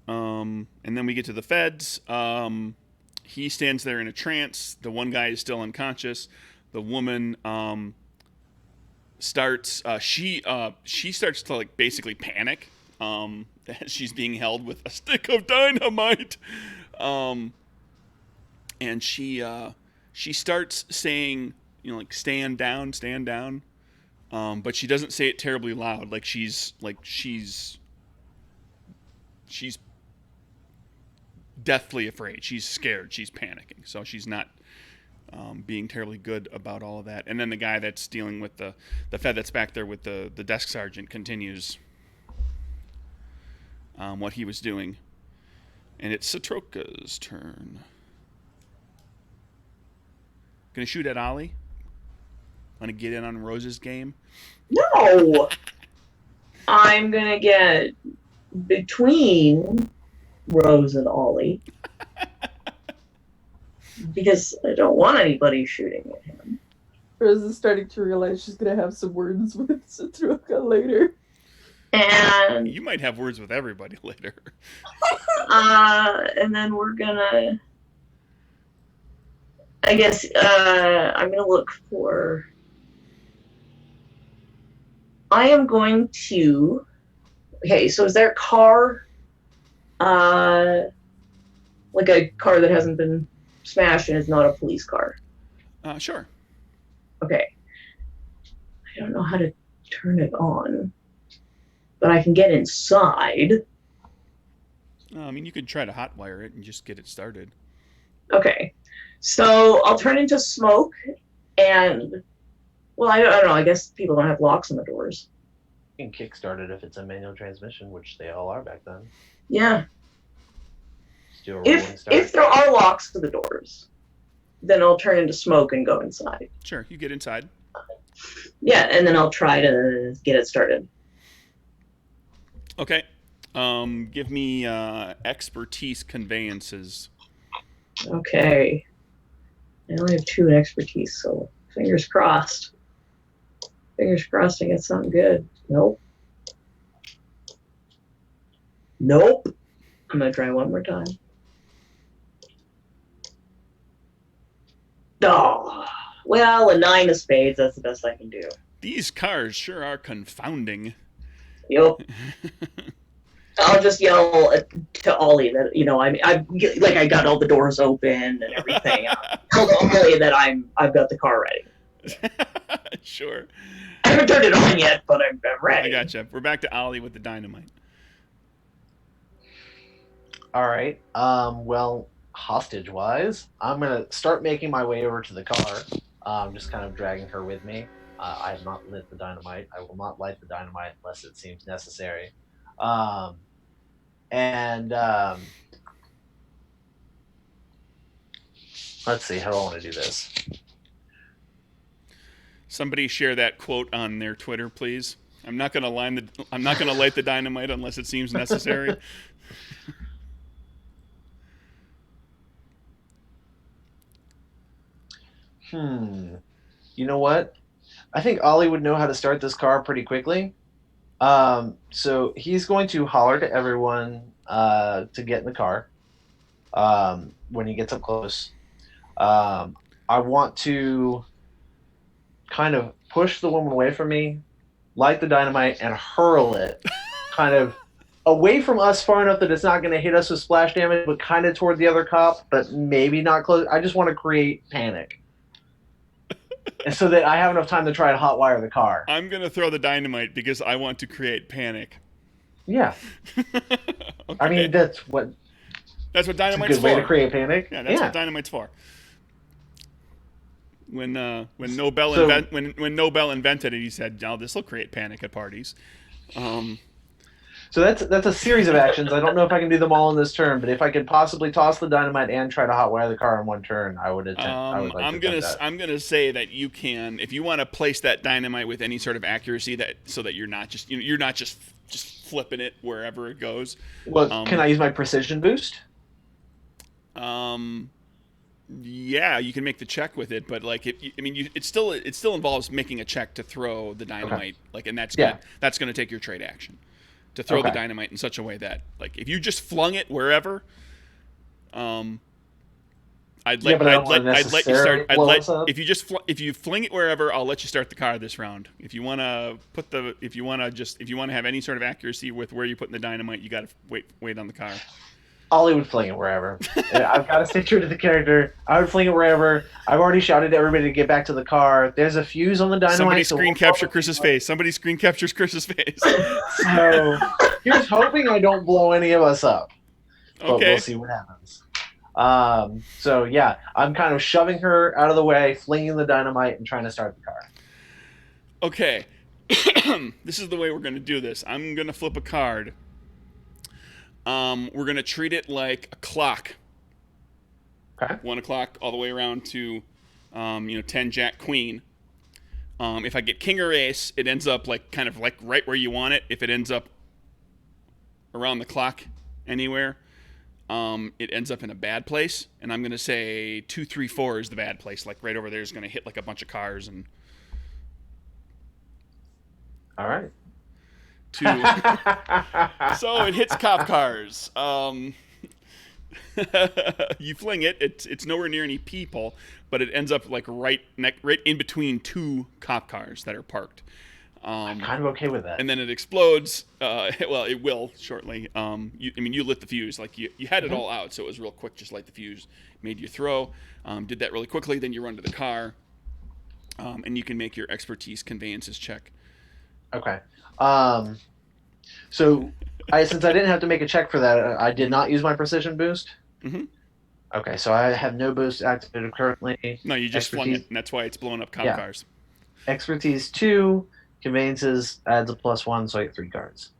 And then we get to the Feds. He stands there in a trance. The one guy is still unconscious. The woman starts she starts to like basically panic as she's being held with a stick of dynamite, and she starts saying, like, stand down, but she doesn't say it terribly loud. Like she's deathly afraid. She's scared. She's panicking. So she's not being terribly good about all of that. And then the guy that's dealing with the Fed that's back there with the desk sergeant continues what he was doing. And it's Satroka's turn. Gonna shoot at Ollie? Want to get in on Rose's game? No! I'm gonna get between Rose and Ollie. Because I don't want anybody shooting at him. Rose is starting to realize she's gonna have some words with Satroka later. And you might have words with everybody later. And then we're gonna, I guess, I'm gonna look for, I am going to, okay, so is there a car, like a car that hasn't been smashed and is not a police car? Sure. Okay. I don't know how to turn it on, but I can get inside. I mean, you could try to hotwire it and just get it started. Okay. So I'll turn into smoke and, well, I don't know. I guess people don't have locks on the doors. You can kickstart it if it's a manual transmission, which they all are back then. Yeah. Just do a rolling start. If there are locks to the doors, then I'll turn into smoke and go inside. Sure, you get inside. Yeah, and then I'll try to get it started. Okay. Give me expertise conveyances. Okay. I only have 2 in expertise, so fingers crossed. Fingers crossed I get something good. Nope. Nope. I'm going to try one more time. Oh, well, a 9 of spades, that's the best I can do. These cars sure are confounding. Yep. I'll just yell to Ollie that, I got all the doors open and everything. Tell Ollie that I've got the car ready. Sure. I haven't turned it on yet, but I'm ready. I gotcha. We're back to Ollie with the dynamite. All right. Well, hostage-wise, I'm gonna start making my way over to the car. Just kind of dragging her with me. I have not lit the dynamite. I will not light the dynamite unless it seems necessary. And let's see. How do I want to do this? Somebody share that quote on their Twitter, please. I'm not gonna light the dynamite unless it seems necessary. You know what? I think Ollie would know how to start this car pretty quickly. So he's going to holler to everyone to get in the car when he gets up close. I want to kind of push the woman away from me, light the dynamite, and hurl it kind of away from us far enough that it's not going to hit us with splash damage, but kind of toward the other cop, but maybe not close. I just want to create panic. And so that I have enough time to try to hotwire the car. I'm gonna throw the dynamite because I want to create panic. Yeah. Okay. I mean, that's what dynamite's a good for. way to create panic. Yeah, that's what dynamite's for. When Nobel invented it, he said, "Oh, this will create panic at parties." So that's a series of actions. I don't know if I can do them all in this turn, but if I could possibly toss the dynamite and try to hotwire the car in one turn, I would attempt. I'm gonna say that you can, if you want to place that dynamite with any sort of accuracy, so that you're not just flipping it wherever it goes. Well, can I use my precision boost? Yeah, you can make the check with it, but like, it still involves making a check to throw the dynamite, and that's gonna take your trade action to throw the dynamite in such a way that, like, if you just flung it wherever, if you fling it wherever, I'll let you start the car this round. If you want to have any sort of accuracy with where you're putting the dynamite, you got to wait on the car. Ollie would fling it wherever. I've got to stay true to the character. I would fling it wherever. I've already shouted to everybody to get back to the car. There's a fuse on the dynamite. Somebody screen capture Chris's face. Somebody screen captures Chris's face. So here's hoping I don't blow any of us up. But Okay. We'll see what happens. So yeah, I'm kind of shoving her out of the way, flinging the dynamite, and trying to start the car. Okay. This is the way we're going to do this. I'm going to flip a card. We're going to treat it like a clock. Okay. 1 o'clock all the way around to, 10 Jack Queen. If I get King or Ace, it ends up kind of right where you want it. If it ends up around the clock anywhere, it ends up in a bad place. And I'm going to say 2, 3, 4 is the bad place. Like right over there is going to hit like a bunch of cars and. All right. So it hits cop cars. You fling it. It's nowhere near any people, but it ends up right in between 2 cop cars that are parked. I'm kind of okay with that. And then it explodes. Well, it will shortly. You lit the fuse. You had it all out, so it was real quick. Just light the fuse. Made you throw. Did that really quickly. Then you run to the car, and you can make your expertise conveyances check. Okay. So, since I didn't have to make a check for that, I did not use my precision boost. Mm-hmm. Okay, so I have no boost activated currently. No, you just flung it, and that's why it's blowing up cop cars. Expertise 2, conveyances adds a +1, so I get 3 cards.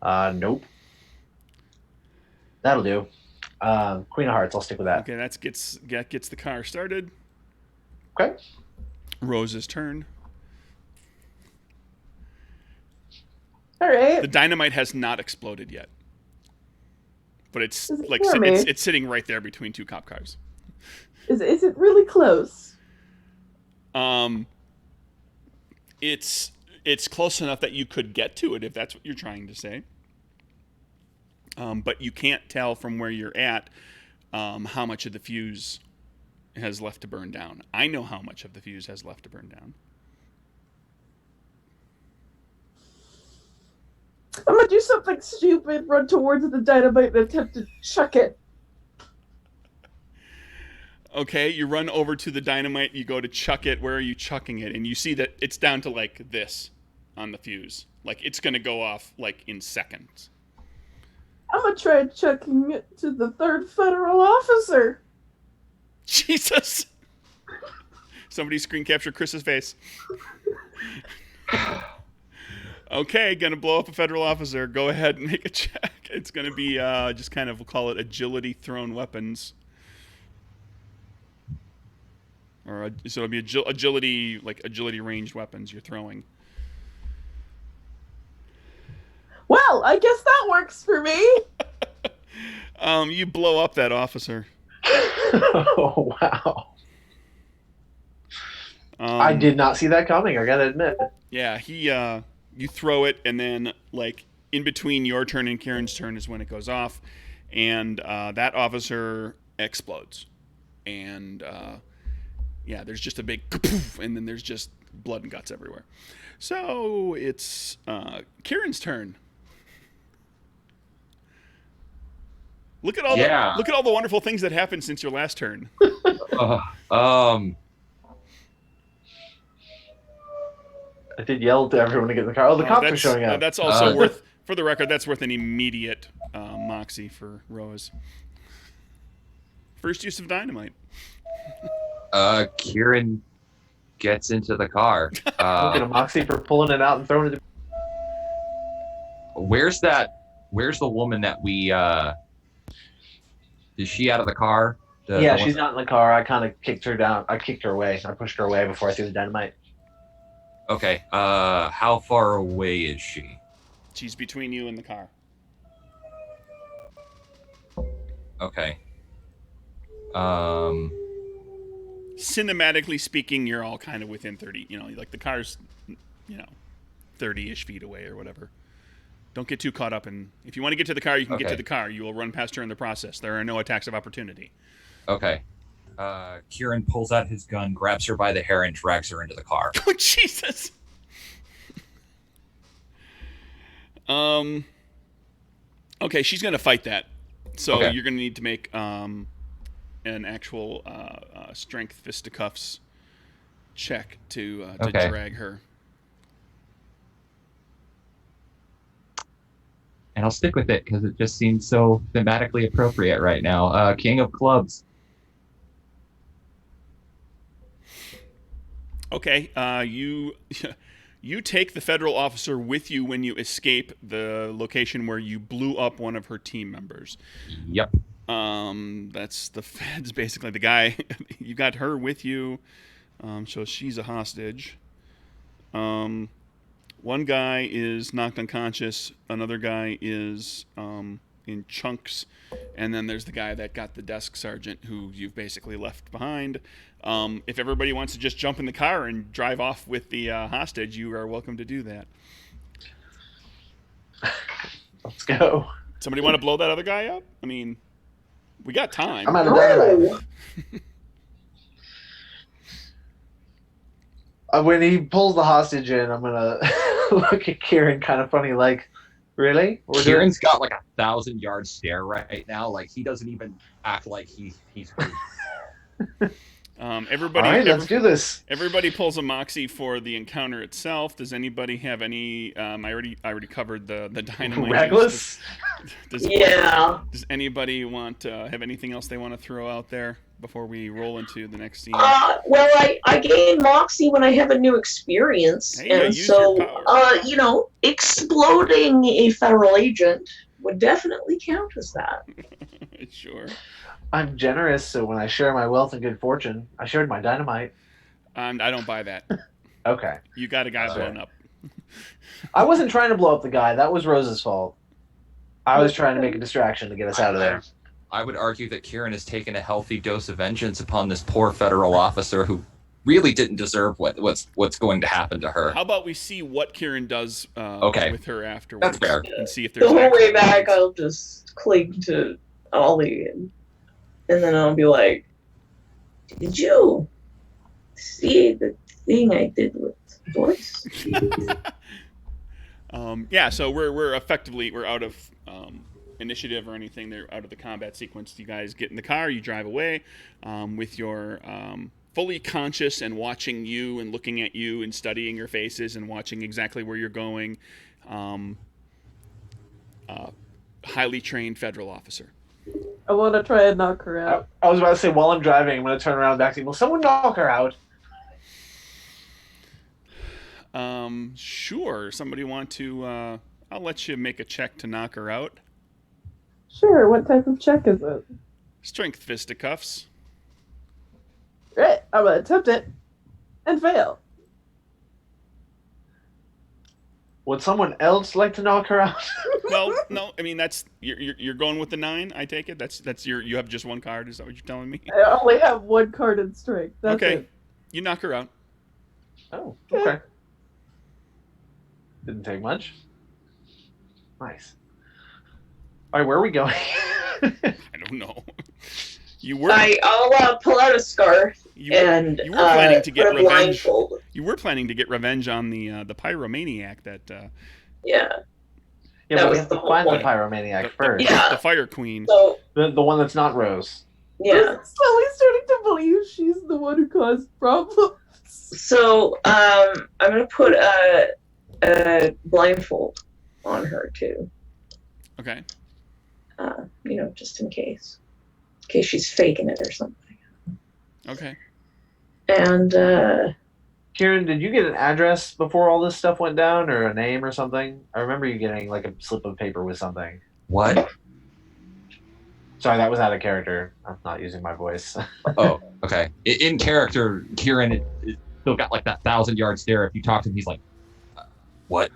Nope. That'll do. Queen of Hearts, I'll stick with that. Okay, that gets the car started. Okay. Rose's turn. All right. The dynamite has not exploded yet, but it's Is it like near me? it's sitting right there between two cop cars. Is it really close? It's close enough that you could get to it if that's what you're trying to say. But you can't tell from where you're at how much of the fuse has left to burn down. I know how much of the fuse has left to burn down. I'm gonna do something stupid, run towards the dynamite and attempt to chuck it. Okay, you run over to the dynamite, you go to chuck it. Where are you chucking it? And you see that it's down to like this on the fuse. Like it's going to go off like in seconds. I'm gonna try chucking it to the third federal officer. Jesus. Somebody screen capture Chris's face. Okay, gonna blow up a federal officer. Go ahead and make a check. It's gonna be just kind of, we'll call it agility thrown weapons. Or so it'll be agility, like agility ranged weapons you're throwing. Well, I guess that works for me. You blow up that officer. Oh, wow. I did not see that coming, I gotta admit. Yeah, you throw it, and then like in between your turn and Kieran's turn is when it goes off, and that officer explodes, and yeah, there's just a big poof, and then there's just blood and guts everywhere. So it's Kieran's turn. Look at all the wonderful things that happened since your last turn. I did yell to everyone to get in the car. Oh, the cops are showing up. That's also worth, for the record, that's worth an immediate moxie for Rose. First use of dynamite. Kieran gets into the car. Get a moxie for pulling it out and throwing it. Where's the woman that we? Is she out of the car? Yeah, she's not in the car. I kind of kicked her down. I kicked her away. I pushed her away before I threw the dynamite. Okay. How far away is she? She's between you and the car. Okay. Cinematically speaking, you're all kind of within 30. You know, like the car's, 30-ish feet away or whatever. Don't get too caught up in. If you want to get to the car, you can get to the car. You will run past her in the process. There are no attacks of opportunity. Okay. Kieran pulls out his gun, grabs her by the hair, and drags her into the car. Oh, Jesus. Okay, she's going to fight that. So you're going to need to make an actual strength fisticuffs check to drag her. And I'll stick with it because it just seems so thematically appropriate right now. King of Clubs. Okay, you take the federal officer with you when you escape the location where you blew up one of her team members. Yep. That's the feds, basically. The guy, you got her with you, so she's a hostage. One guy is knocked unconscious. Another guy is in chunks. And then there's the guy that got the desk sergeant who you've basically left behind. If everybody wants to just jump in the car and drive off with the hostage, you are welcome to do that. Let's go. Somebody want to blow that other guy up? I mean, we got time. I'm out of dynamite. When he pulls the hostage in, I'm gonna look at Kieran kind of funny, like, really? Kieran's got like 1,000-yard stare right now. Like he doesn't even act like he's hurt. Everybody, all right, let's do this. Everybody pulls a moxie for the encounter itself. Does anybody have any? I already covered the dynamite. Reckless. Does anybody want have anything else they want to throw out there before we roll into the next scene? Well, I gain moxie when I have a new experience, hey, and so exploding a federal agent would definitely count as that. Sure. I'm generous, so when I share my wealth and good fortune, I shared my dynamite. I don't buy that. Okay. You got a guy blown up. I wasn't trying to blow up the guy. That was Rose's fault. I was trying to make a distraction to get us out of there. I would argue that Kieran has taken a healthy dose of vengeance upon this poor federal officer who really didn't deserve what's going to happen to her. How about we see what Kieran does with her afterwards? That's fair. And see if there's The whole way actual back, evidence. I'll just cling to Ollie, and then I'll be like, "Did you see the thing I did with Doris?" Yeah, so we're effectively out of initiative or anything. They're out of the combat sequence. You guys get in the car, you drive away with your fully conscious and watching you and looking at you and studying your faces and watching exactly where you're going. Highly trained federal officer. I want to try and knock her out. I was about to say, while I'm driving, I'm going to turn around back to you. Will someone knock her out? Sure. Somebody want to? I'll let you make a check to knock her out. Sure, what type of check is it? Strength fisticuffs. Great, I'm going to attempt it and fail. Would someone else like to knock her out? Well, no. I mean, that's you're going with the 9. I take it. That's you have just one card. Is that what you're telling me? I only have one card in strength. That's Okay. it. You knock her out. Oh, okay. Didn't take much. Nice. All right, where are we going? I don't know. I'll pull out a scarf and you were planning to get put a revenge. blindfold. You were planning to get revenge on the pyromaniac that Yeah. Yeah, That but we was have the to whole find the point. pyromaniac the, first. Yeah. the fire queen. So The one that's not Rose. yeah. I'm slowly starting to believe she's the one who caused problems. So I'm gonna put a blindfold on her too. Okay. Just in case she's faking it or something. Okay. And Kieran, did you get an address before all this stuff went down, or a name or something? I remember you getting like a slip of paper with something. What? Sorry, that was out of character. I'm not using my voice. Oh, okay. In character, Kieran it still got like that 1,000-yard stare. If you talk to him, he's like, "What?"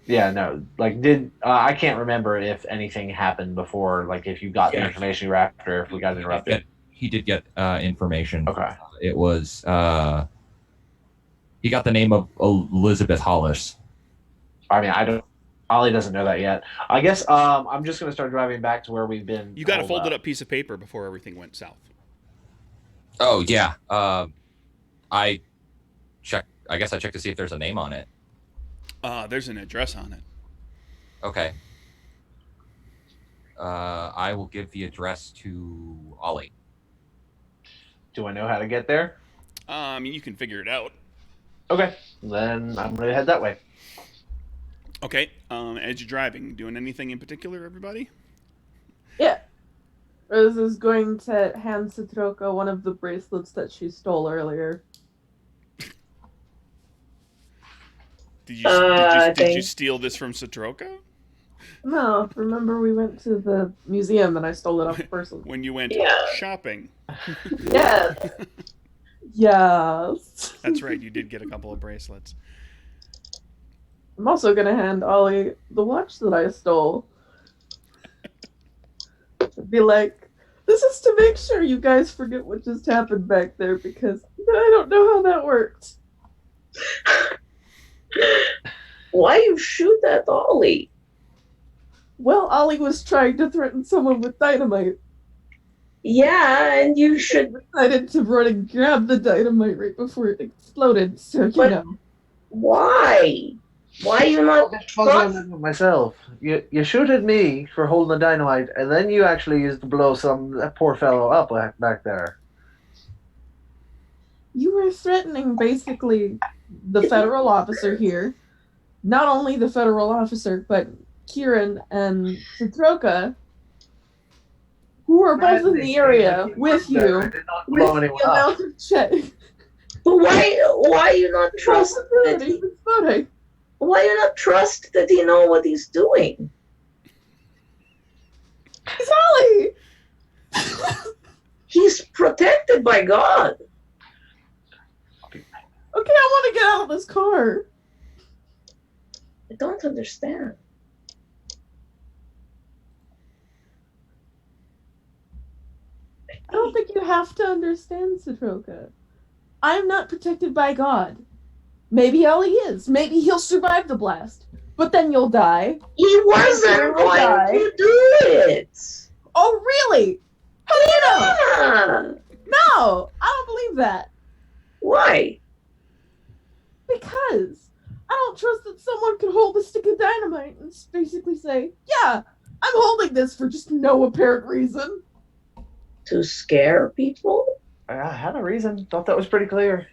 Yeah, no. Like, I can't remember if anything happened before. Like, if you got the information you were after, if we got interrupted. He did get information. Okay. It was he got the name of Elizabeth Hollis. I mean, Ollie doesn't know that yet. I guess I'm just gonna start driving back to where we've been. You got a holed folded up up piece of paper before everything went south. Oh yeah. I checked. I guess I checked to see if there's a name on it. There's an address on it. Okay. I will give the address to Ollie. Do I know how to get there? I mean, you can figure it out. Okay, then I'm gonna head that way. Okay. As you're driving, doing anything in particular, everybody? Yeah. Rose is going to hand Citroka one of the bracelets that she stole earlier. Did you steal this from Citroka? No, remember we went to the museum and I stole it off a person. When you went shopping. Yes. Yes. That's right, you did get a couple of bracelets. I'm also going to hand Ollie the watch that I stole. Be like, this is to make sure you guys forget what just happened back there because I don't know how that worked. why you shoot that Ollie? Well, Ollie was trying to threaten someone with dynamite. Yeah, and you should. Decided to run and grab the dynamite right before it exploded, so you But- know. Why? Why you not trust? Myself. You shoot at me for holding the dynamite, and then you actually used to blow that poor fellow up back there. You were threatening basically the federal officer here. Not only the federal officer, but Kieran and Citroka, who are both in the area with you. I did not With blow the anyone up. amount of check. But why you not trust that he? Exploding. Why you not trust that he know what he's doing? It's Ollie! He's protected by God. Okay, I want to get out of this car. don't understand. I don't think you have to understand, Citroka. I'm not protected by God. Maybe Ollie is. Maybe he'll survive the blast. But then you'll die. He wasn't going to do it. Oh, really? How do you know? Yeah. No, I don't believe that. Why? Because I don't trust that someone could hold a stick of dynamite and basically say, yeah, I'm holding this for just no apparent reason. To scare people? I had a reason. Thought that was pretty clear.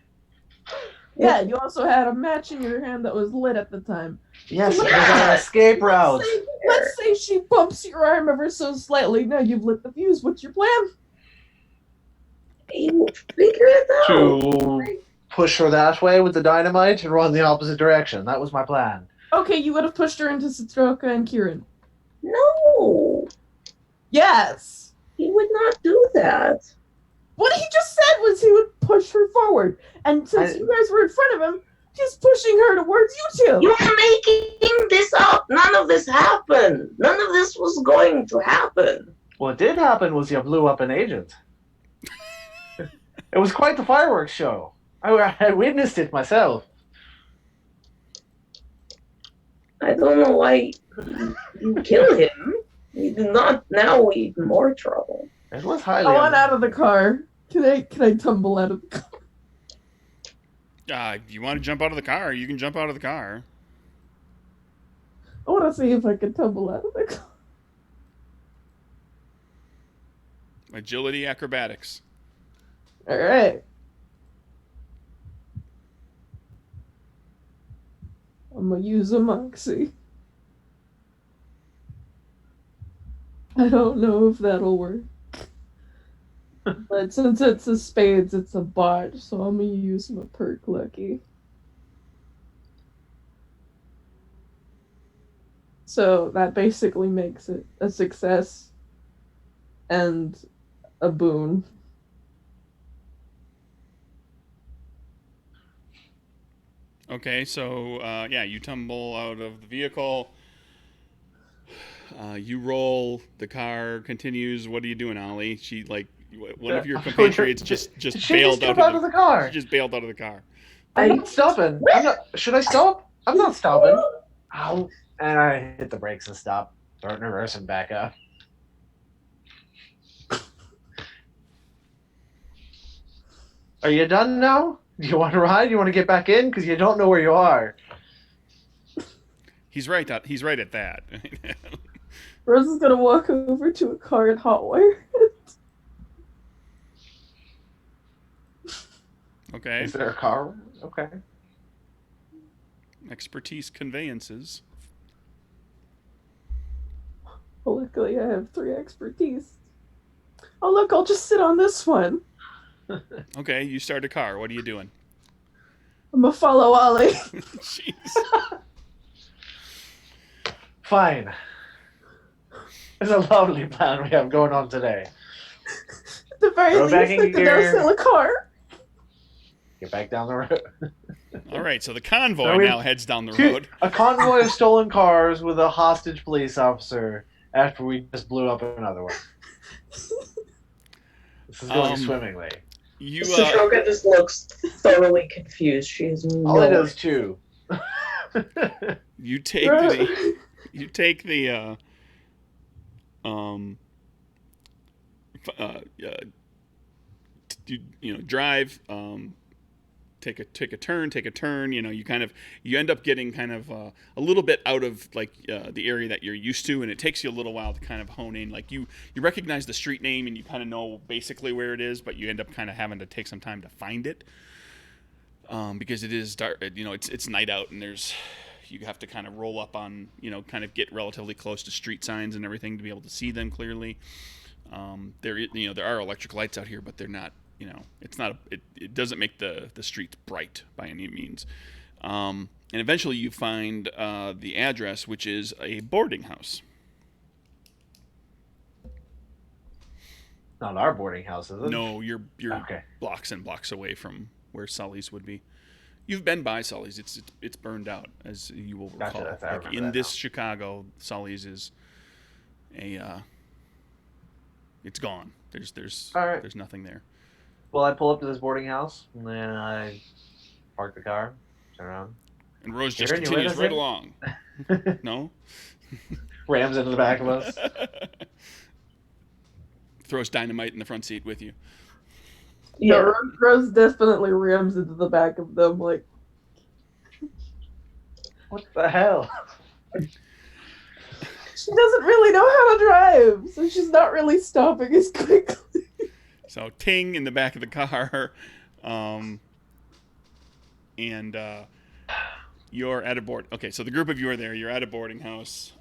Yeah, you also had a match in your hand that was lit at the time. Yes, So it was an escape route. Let's say she bumps your arm ever so slightly. Now you've lit the fuse. What's your plan? You figure it out. To push her that way with the dynamite and run the opposite direction. That was my plan. Okay, you would have pushed her into Citroka and Kieran. No. Yes. He would not do that. What he just said was he would push her forward. And since you guys were in front of him, he's pushing her towards you two. You are making this up. None of this happened. None of this was going to happen. What did happen was you blew up an agent. It was quite the fireworks show. I witnessed it myself. I don't know why you kill him. We do not now in more trouble. It was highly. I want out of the car. Can I tumble out of the car? You want to jump out of the car? You can jump out of the car. I want to see if I can tumble out of the car. Agility acrobatics. All right. I'm gonna use a moxie. I don't know if that'll work. But since it's a spades, it's a bot, so I'm gonna use my perk lucky. So that basically makes it a success and a boon. Okay, so you tumble out of the vehicle. You roll. The car continues. What are you doing, Ollie? One of your compatriots just bailed out of the car. She just bailed out of the car. I'm not stopping. Should I stop? I'm not stopping. Ow. And I hit the brakes and stop. Start in reverse and back up. Are you done now? Do you want to ride? You want to get back in? Because you don't know where you are. He's right. He's right at that. Rose is gonna walk over to a car and hotwire it. Okay. Is there a car? Okay. Expertise conveyances. Well, luckily I have 3 expertise. Oh look, I'll just sit on this one. Okay, you start a car. What are you doing? I'm gonna follow Ollie. Jeez. Fine. It's a lovely plan we have going on today. At the very least, I can now sell a car. Get back down the road. All right, so the convoy now heads down the road. A convoy of stolen cars with a hostage police officer after we just blew up another one. This is going swimmingly. Citroka just looks thoroughly confused. She has no... All it does too. You take the drive, take a turn, you end up getting kind of a little bit out of the area that you're used to, and it takes you a little while to kind of hone in. Like you recognize the street name and you kind of know basically where it is, but you end up kind of having to take some time to find it, because it is dark. It's night out, and you have to kind of roll up on, kind of get relatively close to street signs and everything to be able to see them clearly. There are electric lights out here, but they're not, it doesn't make the streets bright by any means. And eventually you find the address, which is a boarding house. Not our boarding house, is it? No, you're okay. Blocks and blocks away from where Sully's would be. You've been by Sully's. It's burned out, as you will Gotcha, recall. that's- I remember In that this now. Chicago, Sully's is it's gone. All right. There's nothing there. Well, I pull up to this boarding house, and then I park the car, turn around, And Rose just Karen, you with continues us right yet? along. No? rams into the back of us. Throws dynamite in the front seat with you. Yeah, Rose definitely rams into the back of them. Like, What the hell? she doesn't really know how to drive, so she's not really stopping as quickly. So ting in the back of the car, and you're at a board. Okay, so the group of you are there. You're at a boarding house.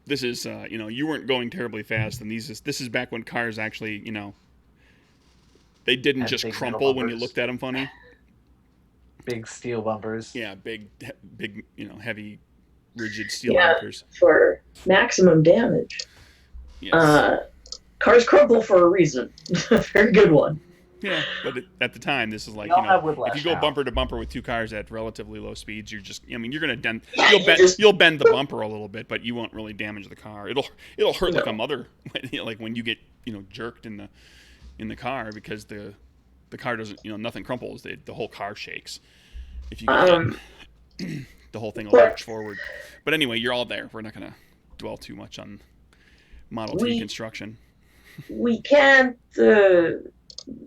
This is you weren't going terribly fast, and this is back when cars actually they didn't Had just big crumple metal when you bumpers. looked at them funny. Big steel bumpers. Yeah, big heavy, rigid steel Yeah. bumpers. For maximum damage. Yes. Cars crumple for a reason. Very good one. Yeah, but at the time, this is like We all have whiplash if you go now. bumper to bumper with two cars at relatively low speeds, you're just you're gonna dent. Yeah, You'll bend the bumper a little bit, but you won't really damage the car. It'll hurt like a mother, like when you get jerked in the car because the car doesn't nothing crumples. The whole car shakes. If you get hit, the whole thing will lurch forward. But anyway, you're all there. We're not gonna dwell too much on Model T construction. We can't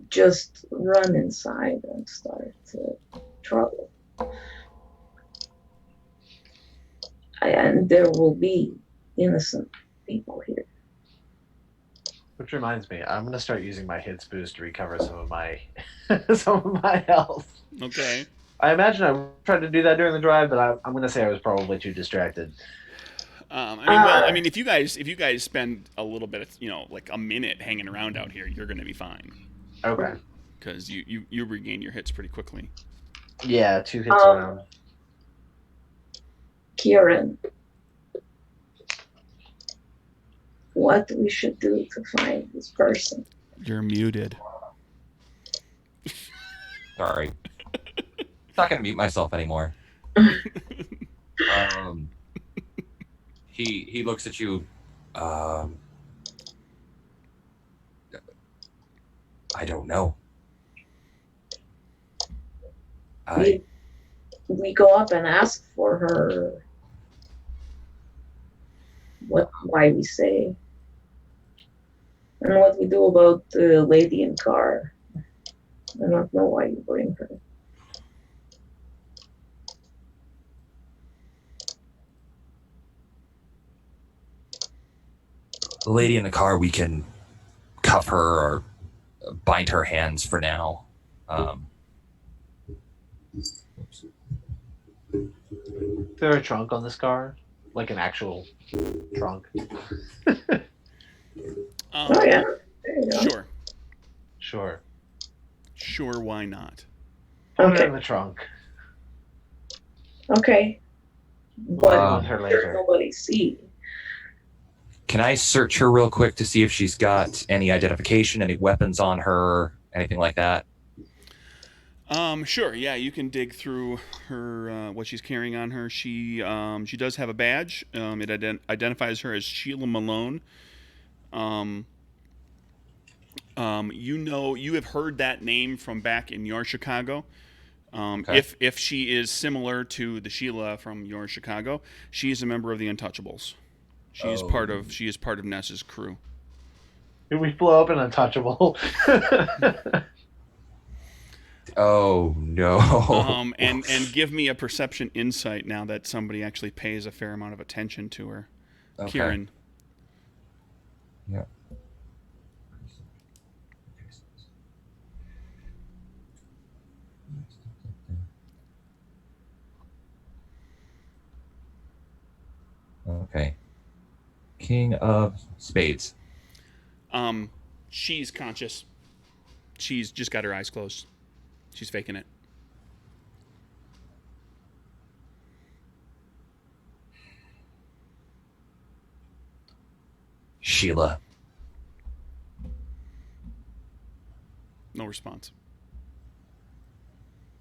just run inside and start trouble. And there will be innocent people here. Which reminds me, I'm gonna start using my hits boost to recover some of my health. Okay. I imagine I tried to do that during the drive, but I'm gonna say I was probably too distracted. I mean, if you guys spend a little bit of like a minute hanging around out here, you're gonna be fine. Okay. Because you regain your hits pretty quickly. Yeah, 2 hits around. Kieran, what we should do to find this person? You're muted. Sorry. Not gonna mute myself anymore. He looks at you. I don't know. We go up and ask for her. Why we say, and what we do about the lady in car. I don't know why you bring her. The lady in the car, we can cuff her or bind her hands for now. Is there a trunk on this car? Like an actual trunk? Oh yeah, there you go. Sure. Sure, why not? Put it Okay. in the trunk. Okay. With But her there's later. nobody see. Can I search her real quick to see if she's got any identification, any weapons on her, anything like that? Sure. Yeah, you can dig through her what she's carrying on her. She does have a badge. It identifies her as Sheila Malone. You have heard that name from back in your Chicago. Okay. If she is similar to the Sheila from your Chicago, she is a member of the Untouchables. She is part of Ness's crew. Did we blow up an untouchable? Oh no. And give me a perception insight now that somebody actually pays a fair amount of attention to her. Okay. Kieran. Yeah. Okay. King of Spades. She's conscious. She's just got her eyes closed. She's faking it. Sheila. No response.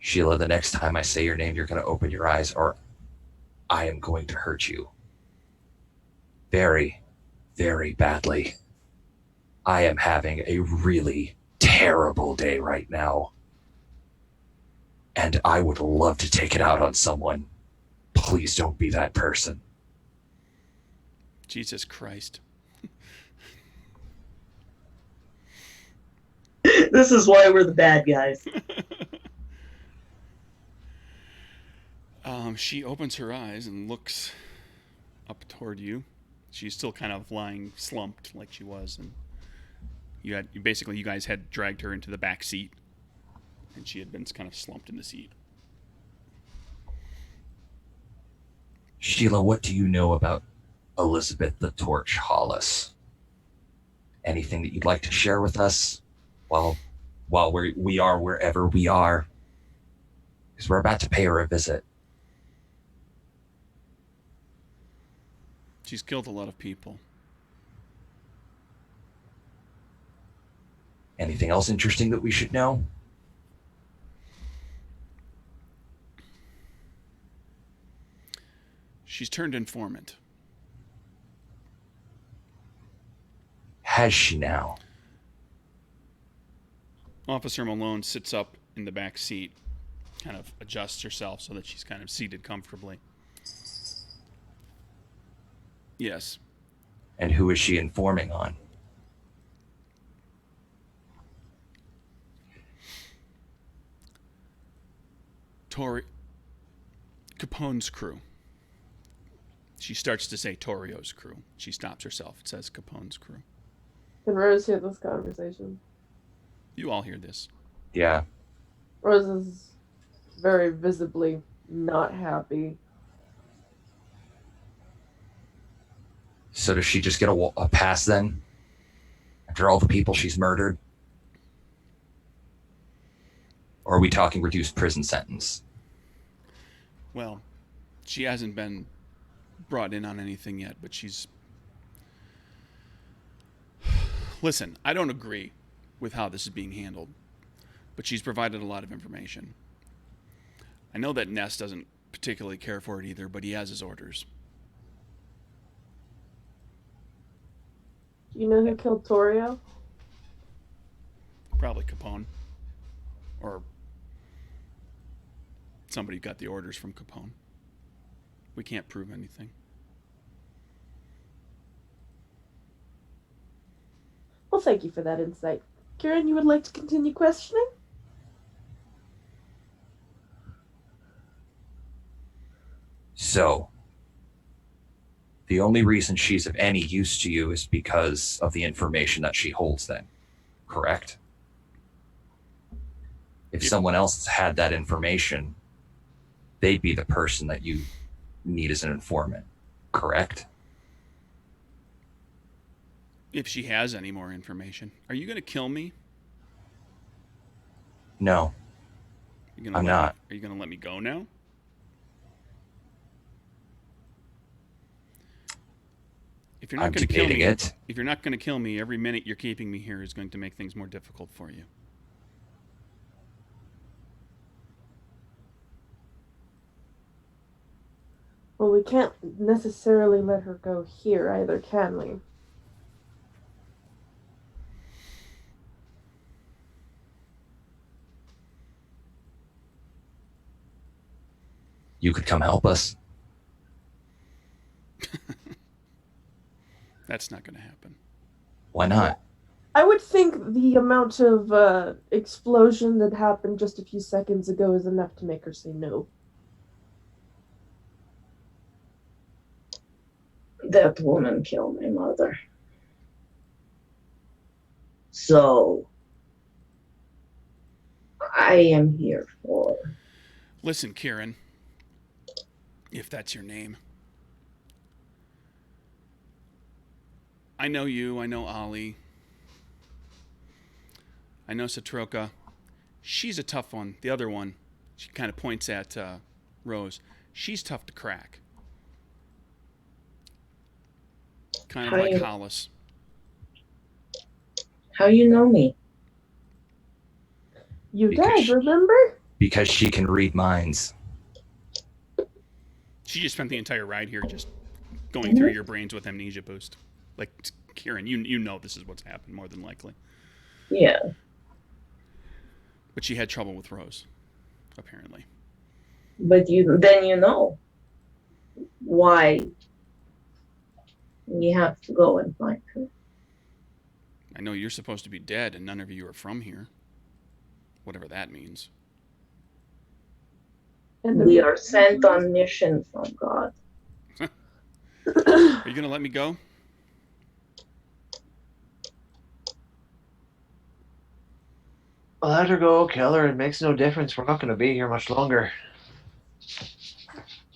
Sheila, the next time I say your name, you're going to open your eyes or I am going to hurt you. Very, very badly. I am having a really terrible day right now. And I would love to take it out on someone. Please don't be that person. Jesus Christ. This is why we're the bad guys. She opens her eyes and looks up toward you. She's still kind of lying slumped like she was, and you guys had dragged her into the back seat, and she had been kind of slumped in the seat. Sheila, what do you know about Elizabeth the Torch Hollis? Anything that you'd like to share with us while we are wherever we are? Because we're about to pay her a visit. She's killed a lot of people. Anything else interesting that we should know? She's turned informant. Has she now? Officer Malone sits up in the back seat, kind of adjusts herself so that she's kind of seated comfortably. Yes. And who is she informing on? Capone's crew. She starts to say Torio's crew. She stops herself. It says Capone's crew. Can Rose hear this conversation? You all hear this. Yeah. Rose is very visibly not happy. So does she just get a pass then? After all the people she's murdered? Or are we talking reduced prison sentence? Well, she hasn't been brought in on anything yet, but she's... Listen, I don't agree with how this is being handled, but she's provided a lot of information. I know that Ness doesn't particularly care for it either, but he has his orders. Do you know who killed Torio? Probably Capone. Or somebody got the orders from Capone. We can't prove anything. Well, thank you for that insight. Kieran, you would like to continue questioning? So, the only reason she's of any use to you is because of the information that she holds then, correct? If someone else had that information, they'd be the person that you need as an informant, correct? If she has any more information. Are you going to kill me? No, I'm not. Are you going to let me go now? If you're not I'm going to kill debating me, it. if you're not going to kill me, every minute you're keeping me here is going to make things more difficult for you. Well, we can't necessarily let her go here either, can we? You could come help us. That's not going to happen. Why not? I would think the amount of explosion that happened just a few seconds ago is enough to make her say no. That woman killed my mother. So, I am here for... Listen, Kieran, if that's your name. I know you, I know Ollie. I know Satroka. She's a tough one. The other one, she kind of points at Rose. She's tough to crack. Kind of like Hollis. How you know me? You Because died, remember? Because she can read minds. She just spent the entire ride here just going through your brains with amnesia boost. Like, Kieran, you know this is what's happened more than likely. Yeah. But she had trouble with Rose, apparently. But then you know why you have to go and find her. I know you're supposed to be dead and none of you are from here. Whatever that means. And We are sent on mission from God. Are you going to let me go? Let her go, kill her. It makes no difference. We're not going to be here much longer.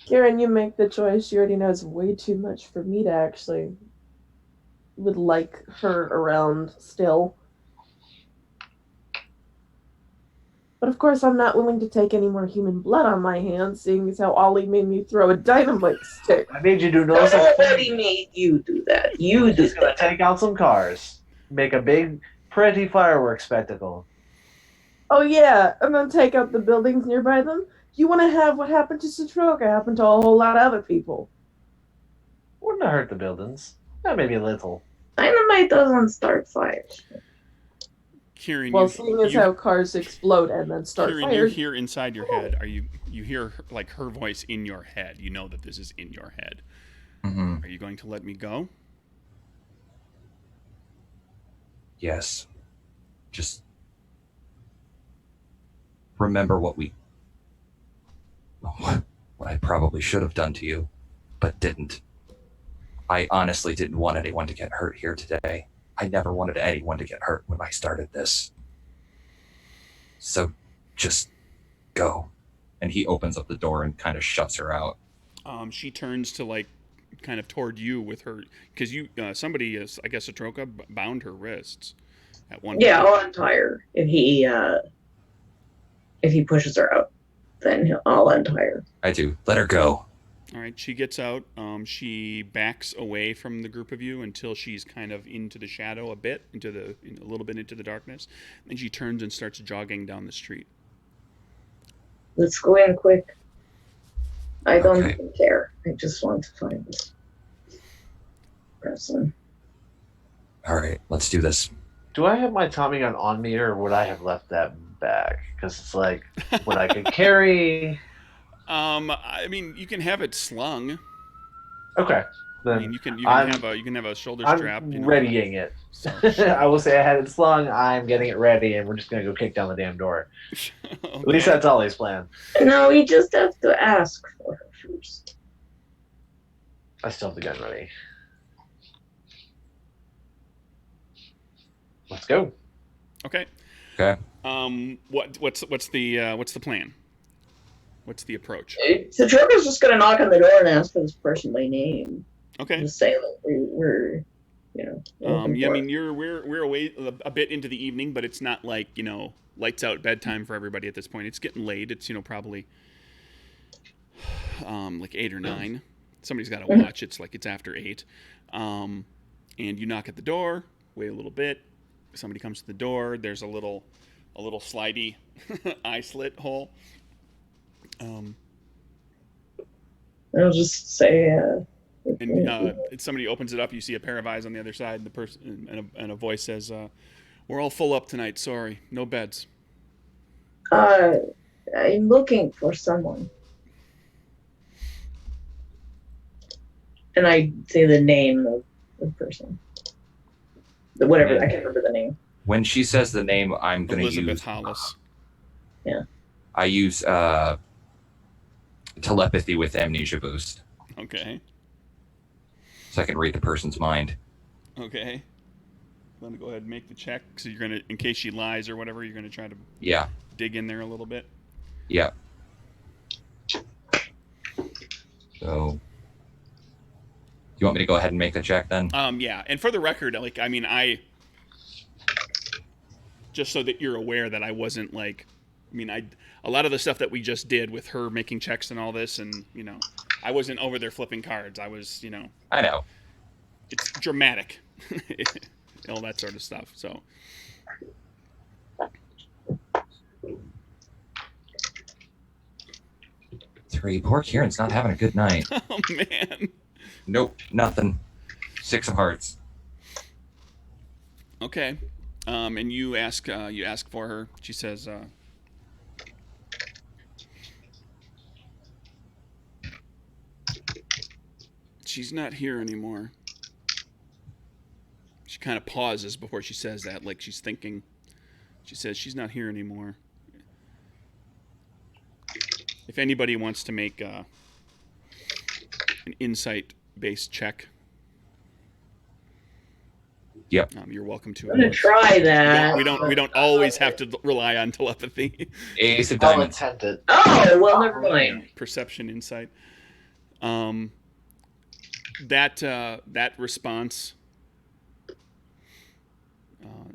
Kieran, you make the choice. She already knows way too much for me to actually would like her around still. But of course, I'm not willing to take any more human blood on my hands, seeing as how Ollie made me throw a dynamite stick. I made you do no such Nobody thing. made you do that. You We're did just going that. to take out some cars. Make a big, pretty fireworks spectacle. Oh yeah, and then take out the buildings nearby them. You want to have what happened to Citroka happen to a whole lot of other people. Wouldn't have hurt the buildings. Maybe a little. Dynamite doesn't start fires. Kieran, Well, seeing as you, how cars explode and then start Kieran, you fires. hear inside your head. You hear like her voice in your head. You know that this is in your head. Mm-hmm. Are you going to let me go? Yes. Just remember what I probably should have done to you, but didn't. I honestly didn't want anyone to get hurt here today. I never wanted anyone to get hurt when I started this. So just go. And he opens up the door and kind of shuts her out. She turns to like kind of toward you with her because you somebody is I guess Atroka bound her wrists at one Yeah, point. I'll untie her if he pushes her out. Then I'll untie her. I do. Let her go. All right, she gets out. She backs away from the group of you until she's kind of into the shadow a bit, a little bit into the darkness. Then she turns and starts jogging down the street. Let's go in quick. I don't Okay. care. I just want to find this person. All right, let's do this. Do I have my Tommy gun on me, or would I have left that back? Because it's like what I could carry. I mean, you can have it slung. Okay, then I mean, you can I'm- have a shoulder I'm strap. readying it. So, I will say I had it slung. I'm getting it ready, and we're just gonna go kick down the damn door. okay. At least that's Ollie's plan. No, we just have to ask for her first. I still have the gun ready. Let's go. Okay. Okay. What's the plan? What's the approach? So Trevor's just gonna knock on the door and ask for this person by name. Okay. Just say that we're looking Yeah, I for mean, we're away a bit into the evening, but it's not like lights out bedtime for everybody at this point. It's getting late. It's probably like 8 or 9. Somebody's got to watch. It's like it's after 8, and you knock at the door. Wait a little bit. Somebody comes to the door. There's a little slidey eye slit hole. I'll just say. And somebody opens it up. You see a pair of eyes on the other side, and the person and a voice says, "We're all full up tonight. Sorry, no beds." I'm looking for someone. And I say the name of the person. Whatever, I can't remember the name. When she says the name, I'm going to Elizabeth use... Hollis. Yeah. I use telepathy with amnesia boost. Okay. So I can read the person's mind. Okay. I'm gonna go ahead and make the check. So you're gonna, in case she lies or whatever, you're gonna try to Yeah. dig in there a little bit. Yeah. So, you want me to go ahead and make the check then? Yeah. And for the record, like, I mean, just so that you're aware that I wasn't like, I mean, a lot of the stuff that we just did with her making checks and all this, and I wasn't over there flipping cards. I was, I know. it's dramatic, all that sort of stuff. So. 3. Poor Kieran's not having a good night. Oh man. Nope, nothing. 6 of hearts. Okay. And you ask for her. She says, she's not here anymore. She kind of pauses before she says that, like she's thinking. She says, she's not here anymore. If anybody wants to make an insight-based check, Yep. You're welcome to. I'm gonna try that. We don't always have to rely on telepathy. Ace of I'll diamonds. attempt it. Oh well, never mind. Perception, insight. That response.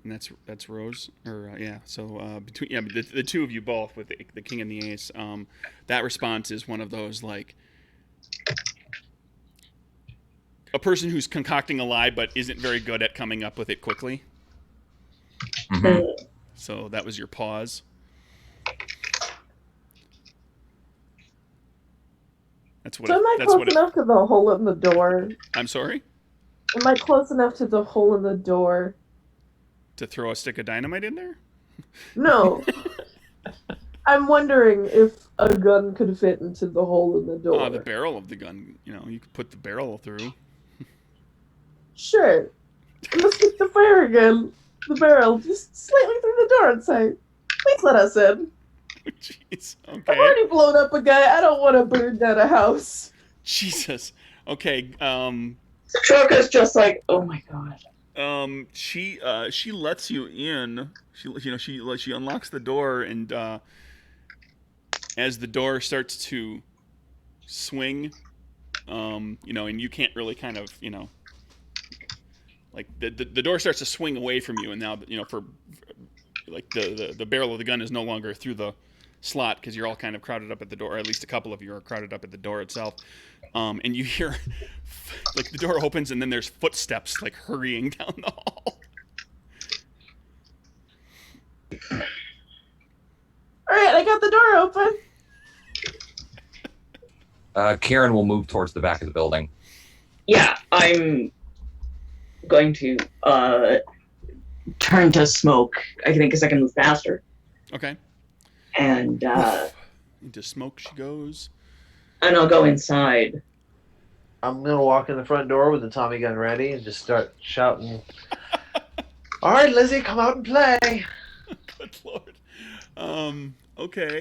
And that's Rose, or yeah. So between the two of you both with the king and the ace, that response is one of those like a person who's concocting a lie but isn't very good at coming up with it quickly. Mm-hmm. So that was your pause. That's what. So am I close enough to the hole in the door? I'm sorry. Am I close enough to the hole in the door? To throw a stick of dynamite in there? No. I'm wondering if a gun could fit into the hole in the door. The barrel of the gun. You could put the barrel through. Sure. Let's stick the fire gun, the barrel, just slightly through the door and say, please let us in. Jeez. Okay. I've already blown up a guy. I don't want to burn down a house. Jesus. Okay. Troka's just like, oh my god. She lets you in. She unlocks the door, and as the door starts to swing, and you can't really kind of, like the door starts to swing away from you, and now for like the barrel of the gun is no longer through the slot because you're all kind of crowded up at the door, or at least a couple of you are crowded up at the door itself. And you hear like the door opens and then there's footsteps like hurrying down the hall. All right, I got the door open. Kieran will move towards the back of the building. Yeah, I'm going to turn to smoke. I think because I can move faster. Okay. And into smoke she goes. And I'll go inside. I'm gonna walk in the front door with the Tommy gun ready and just start shouting. All right, Lizzie, come out and play. Good Lord. Okay.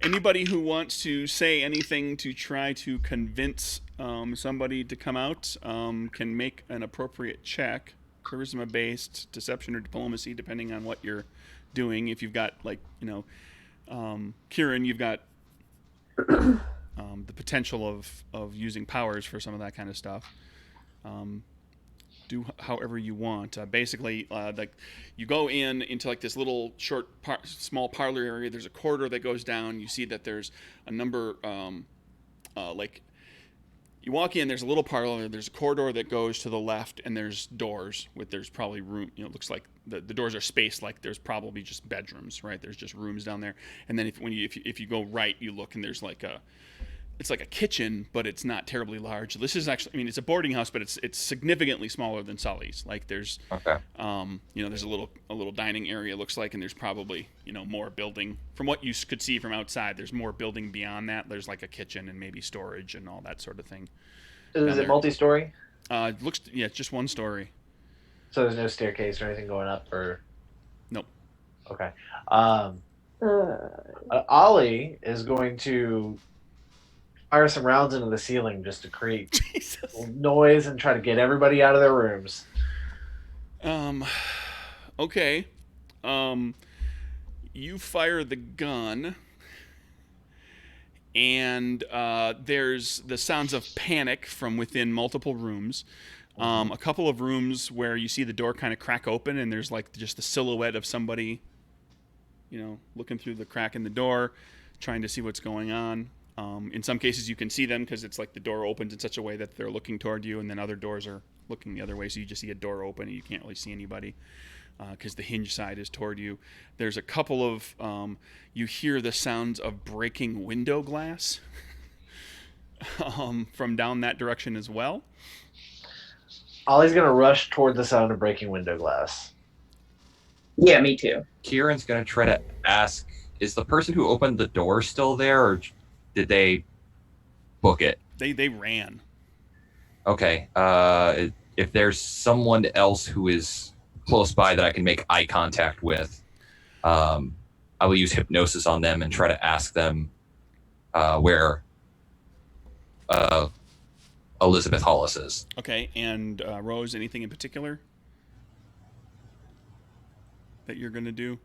Anybody who wants to say anything to try to convince somebody to come out can make an appropriate check, charisma-based, deception or diplomacy, depending on what you're doing. If you've got Kieran, you've got the potential of using powers for some of that kind of stuff. Do however you want. Basically, like you go into like this little short, small parlor area. There's a corridor that goes down. You see that there's a number, like you walk in. There's a little parlor. There's a corridor that goes to the left, and there's doors with. There's probably room. It looks like the doors are spaced like there's probably just bedrooms, right? There's just rooms down there. And then if you go right, you look and there's like it's like a kitchen, but it's not terribly large. This is actually, it's a boarding house, but it's significantly smaller than Sully's. Like there's, okay. There's a little dining area, it looks like, and there's probably, more building. From what you could see from outside, there's more building beyond that. There's like a kitchen and maybe storage and all that sort of thing. Is it multi-story? It's just one story. So there's no staircase or anything going up, or? Nope. Okay. Ollie is going to fire some rounds into the ceiling just to create noise and try to get everybody out of their rooms. Okay. You fire the gun, and there's the sounds of panic from within multiple rooms. A couple of rooms where you see the door kind of crack open, and there's like just the silhouette of somebody, looking through the crack in the door, trying to see what's going on. In some cases, you can see them because it's like the door opens in such a way that they're looking toward you, and then other doors are looking the other way, so you just see a door open and you can't really see anybody. because the hinge side is toward you. There's a couple of you hear the sounds of breaking window glass from down that direction as well. Ollie's gonna rush toward the sound of breaking window glass. Yeah, me too. Kieran's going to try to ask, is the person who opened the door still there, or did they book it? They ran. Okay. If there's someone else who is close by that I can make eye contact with, I will use hypnosis on them and try to ask them where Elizabeth Hollis is. Okay, and Rose, anything in particular that you're going to do?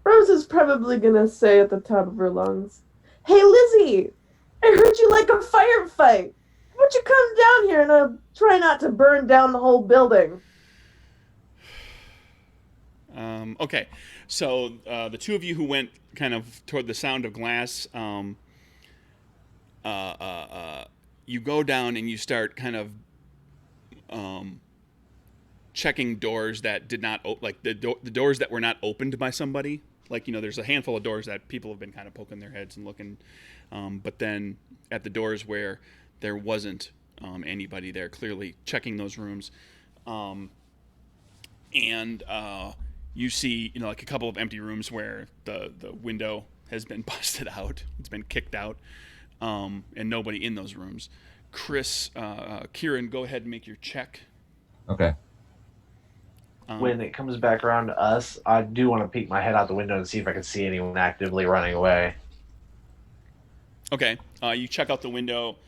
Rose is probably gonna say at the top of her lungs, "Hey Lizzie, I heard you like a firefight. How about you come down here and try not to burn down the whole building?" Okay, so the two of you who went kind of toward the sound of glass, you go down and you start kind of checking doors that did not like the doors that were not opened by somebody. Like, you know, there's a handful of doors that people have been kind of poking their heads and looking, but then at the doors where there wasn't anybody there, clearly checking those rooms, and you see, you know, like a couple of empty rooms where the window has been busted out, it's been kicked out, and nobody in those rooms. Kieran, go ahead and make your check. Okay. When it comes back around to us, I do want to peek my head out the window and see if I can see anyone actively running away. Okay, you check out the window.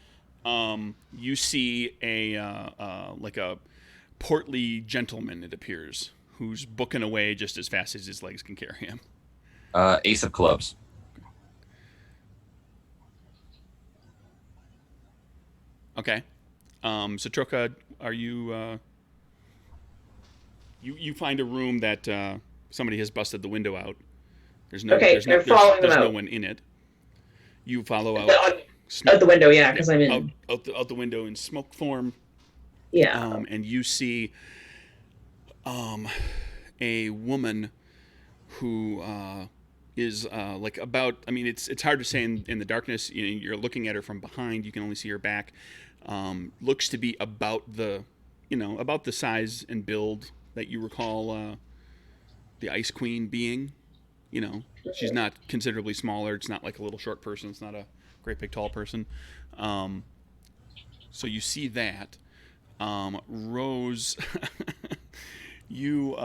You see like a portly gentleman, it appears, who's booking away just as fast as his legs can carry him. Ace of clubs. Okay. Satroka, are you... You find a room that somebody has busted the window out. There's no, Okay, there's they're following them no out. one in it. You follow out. Out the window, yeah, because I'm in. Out the window in smoke form. Yeah. And you see a woman who is like about, I mean, it's hard to say in the darkness. You're looking at her from behind. You can only see her back. Looks to be about the size and build that you recall the Ice Queen being. You know, she's not considerably smaller. It's not like a little short person. It's not a great big tall person. So you see that. Rose, you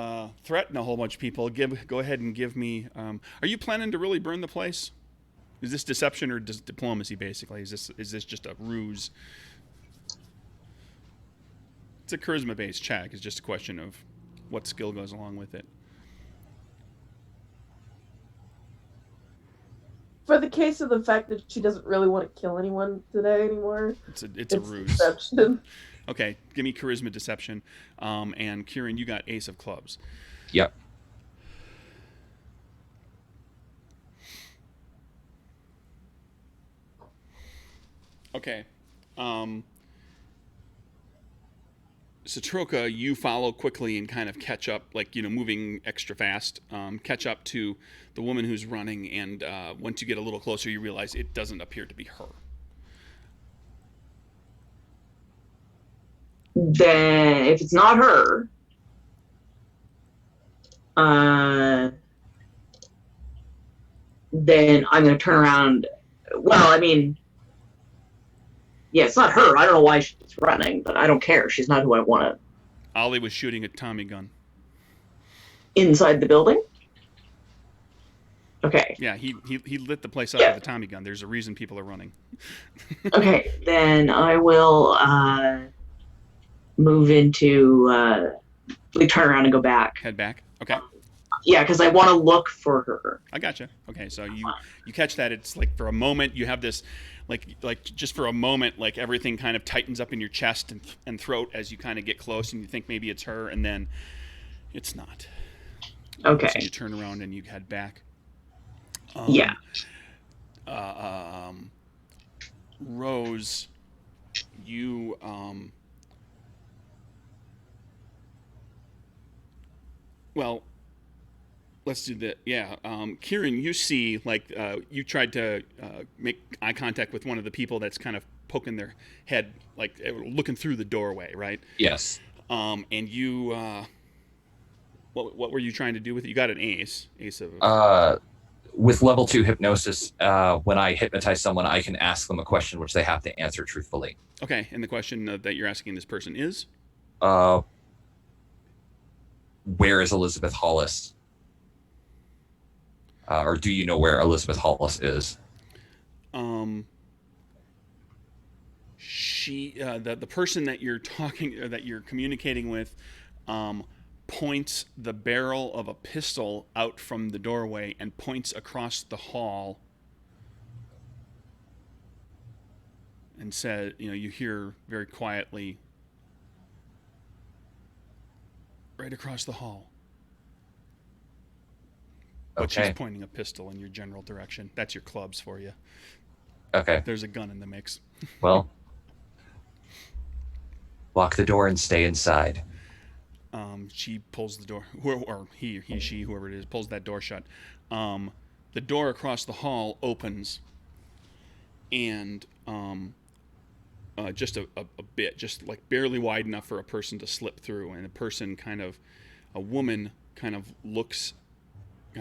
threaten a whole bunch of people. Go ahead and give me. Are you planning to really burn the place? Is this deception or diplomacy? Basically, is this just a ruse? It's a charisma-based check. It's just a question of what skill goes along with it. For the case of the fact that she doesn't really want to kill anyone today anymore, it's a ruse. Deception. Okay, give me charisma deception. And Kieran, you got ace of clubs. Yep. Okay. Satroka, you follow quickly and kind of catch up, like, moving extra fast, catch up to the woman who's running, and once you get a little closer, you realize it doesn't appear to be her. Then, if it's not her, then I'm going to turn around. Well, I mean, yeah, it's not her. I don't know why she's running, but I don't care. She's not who I want to. Ollie was shooting a Tommy gun. Inside the building? Okay. Yeah, he lit the place up with a Tommy gun. There's a reason people are running. Okay, then I will move into, turn around and go back. Head back. Okay. Yeah, because I want to look for her. I gotcha. Okay, so you catch that. It's like for a moment you have this, like just for a moment, like everything kind of tightens up in your chest and throat as you kind of get close, and you think maybe it's her, and then it's not. Okay. So you turn around and you head back. Yeah. Rose, you Well, let's do that. Yeah, Kieran, you see, you tried to make eye contact with one of the people that's kind of poking their head, like looking through the doorway, right? Yes. And you, what were you trying to do with it? You got an ace of. With level 2 hypnosis, when I hypnotize someone, I can ask them a question which they have to answer truthfully. Okay, and the question that you're asking this person is. Uh, where is Elizabeth Hollis? Or do you know where Elizabeth Hollis is? She, the person that you're talking, or that you're communicating with, points the barrel of a pistol out from the doorway and points across the hall, and said, you hear very quietly, right across the hall. But Okay. she's pointing a pistol in your general direction. That's your clubs for you. Okay. There's a gun in the mix. Well, lock the door and stay inside. She pulls the door, or he, she, whoever it is, pulls that door shut. The door across the hall opens, and just a bit, just like barely wide enough for a person to slip through, and a woman kind of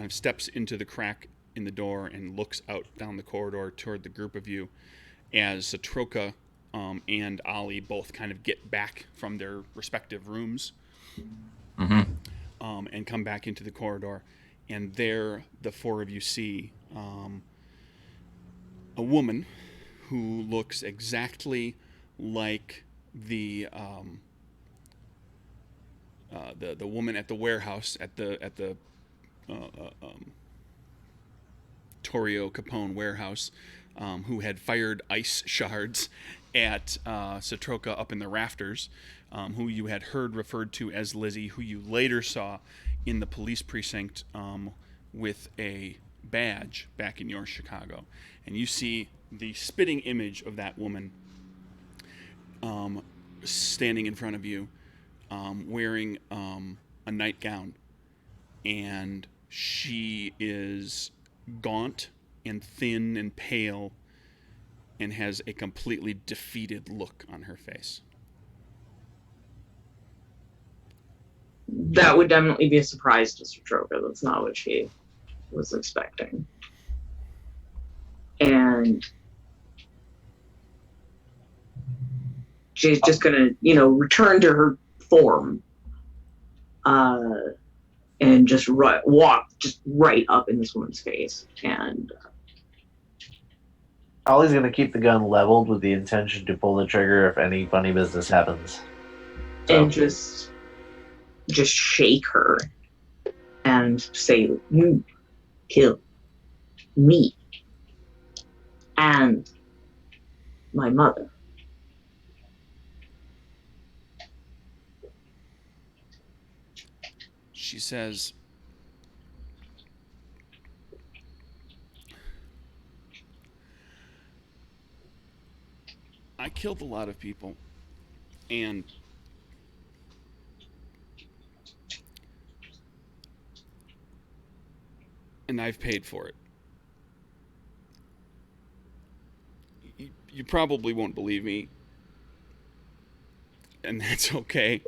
steps into the crack in the door and looks out down the corridor toward the group of you, as Satroka and Ollie both kind of get back from their respective rooms. And come back into the corridor, and there the four of you see a woman who looks exactly like the woman at the warehouse at the Torrio Capone warehouse, who had fired ice shards at Satroka up in the rafters, who you had heard referred to as Lizzie, who you later saw in the police precinct with a badge back in your Chicago. And you see the spitting image of that woman standing in front of you, wearing a nightgown. And she is gaunt and thin and pale and has a completely defeated look on her face. That would definitely be a surprise to Satroka. That's not what she was expecting. And she's just gonna, return to her form, and just walk just right up in this woman's face. And Ollie's going to keep the gun leveled with the intention to pull the trigger if any funny business happens. And just shake her and say, "You kill me and my mother." She says, "I killed a lot of people, and I've paid for it. You probably won't believe me, and that's okay.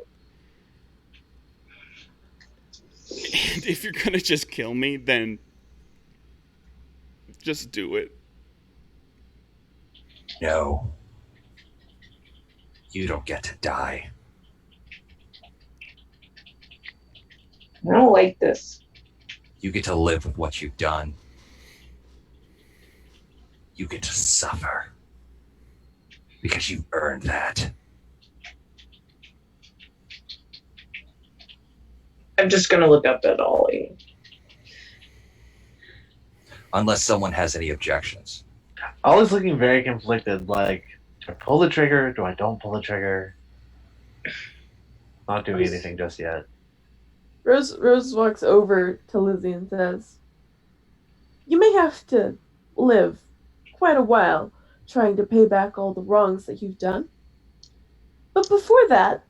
And if you're gonna just kill me, then just do it." No. You don't get to die. I don't like this. You get to live with what you've done. You get to suffer. Because you earned that. I'm just gonna look up at Ollie. Unless someone has any objections. Ollie's looking very conflicted, like, do I pull the trigger? Do I don't pull the trigger? Not doing anything just yet. Rose walks over to Lizzie and says, "You may have to live quite a while trying to pay back all the wrongs that you've done. But before that,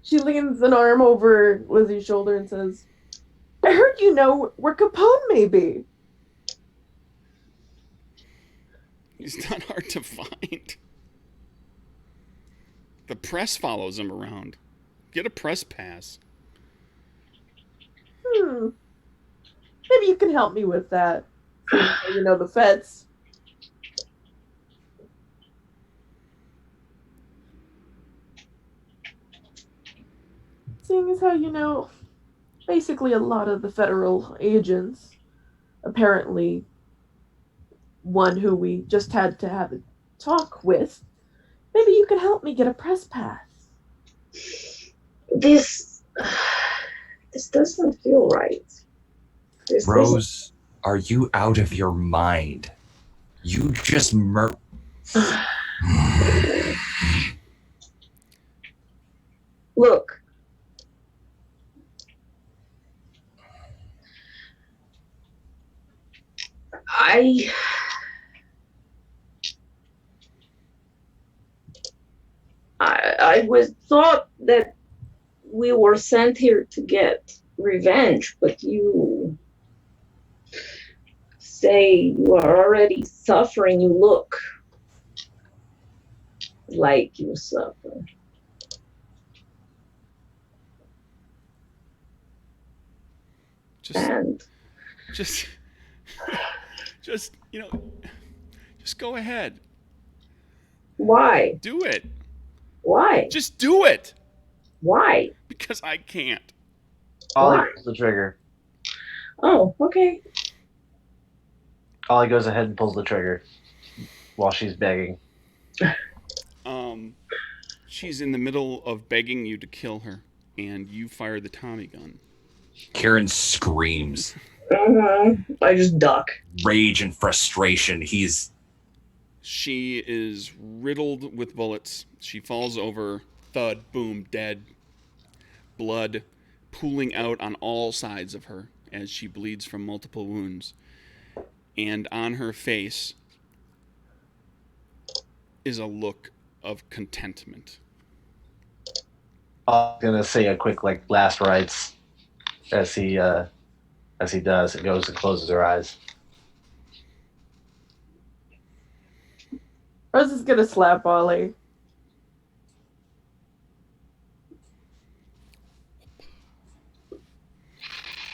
She leans an arm over Lizzie's shoulder and says, I heard you know where Capone may be. He's not hard to find. The press follows him around. Get a press pass. Maybe you can help me with that. You know the feds. Seeing as how you know basically a lot of the federal agents, apparently one who we just had to have a talk with, maybe you could help me get a press pass. This doesn't feel right. Rose, are you out of your mind? You just Look. I was thought that we were sent here to get revenge, but you say you are already suffering. You look like you suffer. Just, just go ahead. Why? Do it. Why? Just do it. Why? Because I can't. Ollie pulls the trigger. Oh, okay. Ollie goes ahead and pulls the trigger while she's begging. She's in the middle of begging you to kill her, and you fire the Tommy gun. Kieran screams. I just duck. Rage and frustration. She is riddled with bullets. She falls over. Thud, boom, dead. Blood pooling out on all sides of her as she bleeds from multiple wounds. And on her face is a look of contentment. I'm gonna say a quick last rites as he does. It goes and closes her eyes. Rose is gonna slap Ollie.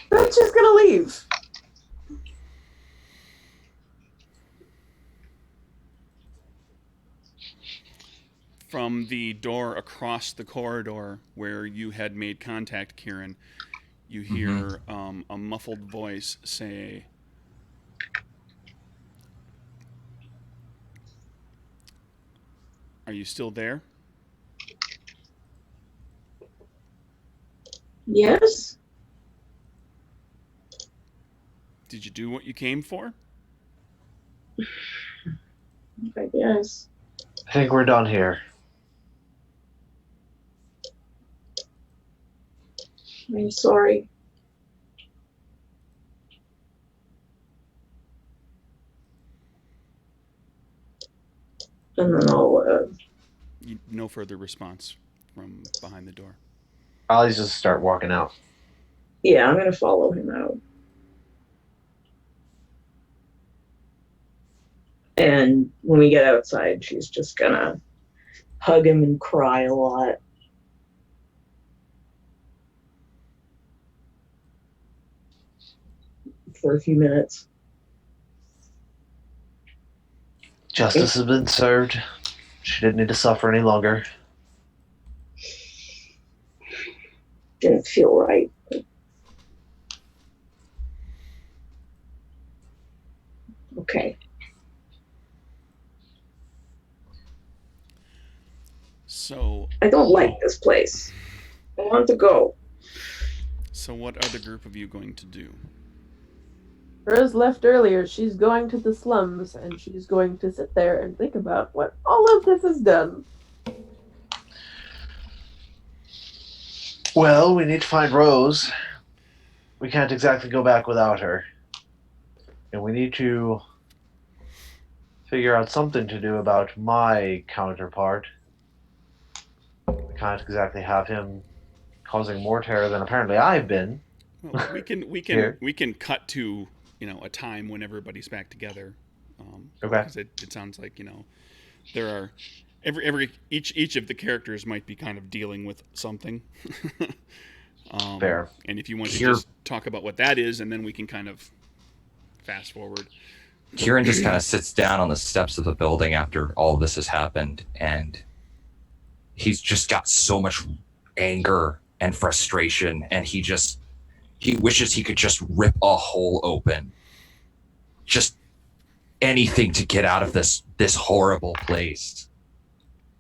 Then she's gonna leave. From the door across the corridor where you had made contact, Kieran, you hear a muffled voice say, "Are you still there?" Yes. Did you do what you came for? I guess. I think we're done here. I'm sorry. And then I'll No further response from behind the door. Ollie's just start walking out. yeah, I'm gonna follow him out. And when we get outside, she's just gonna hug him and cry a lot. For a few minutes. Justice has been served. She didn't need to suffer any longer. Didn't feel right. Okay. So I don't like this place. I want to go. So what are the group of you going to do? Rose left earlier. She's going to the slums, and she's going to sit there and think about what all of this has done. Well, we need to find Rose. We can't exactly go back without her. And we need to figure out something to do about my counterpart. We can't exactly have him causing more terror than apparently I've been. Well, Here. we can cut to a time when everybody's back together, Okay. because it sounds like there are each of the characters might be kind of dealing with something. Fair. And if you want to Here- just talk about what that is, and then we can kind of fast forward. Kieran just kind of sits down on the steps of the building after all of this has happened, and he's just got so much anger and frustration, and he wishes he could just rip a hole open. Just anything to get out of this horrible place.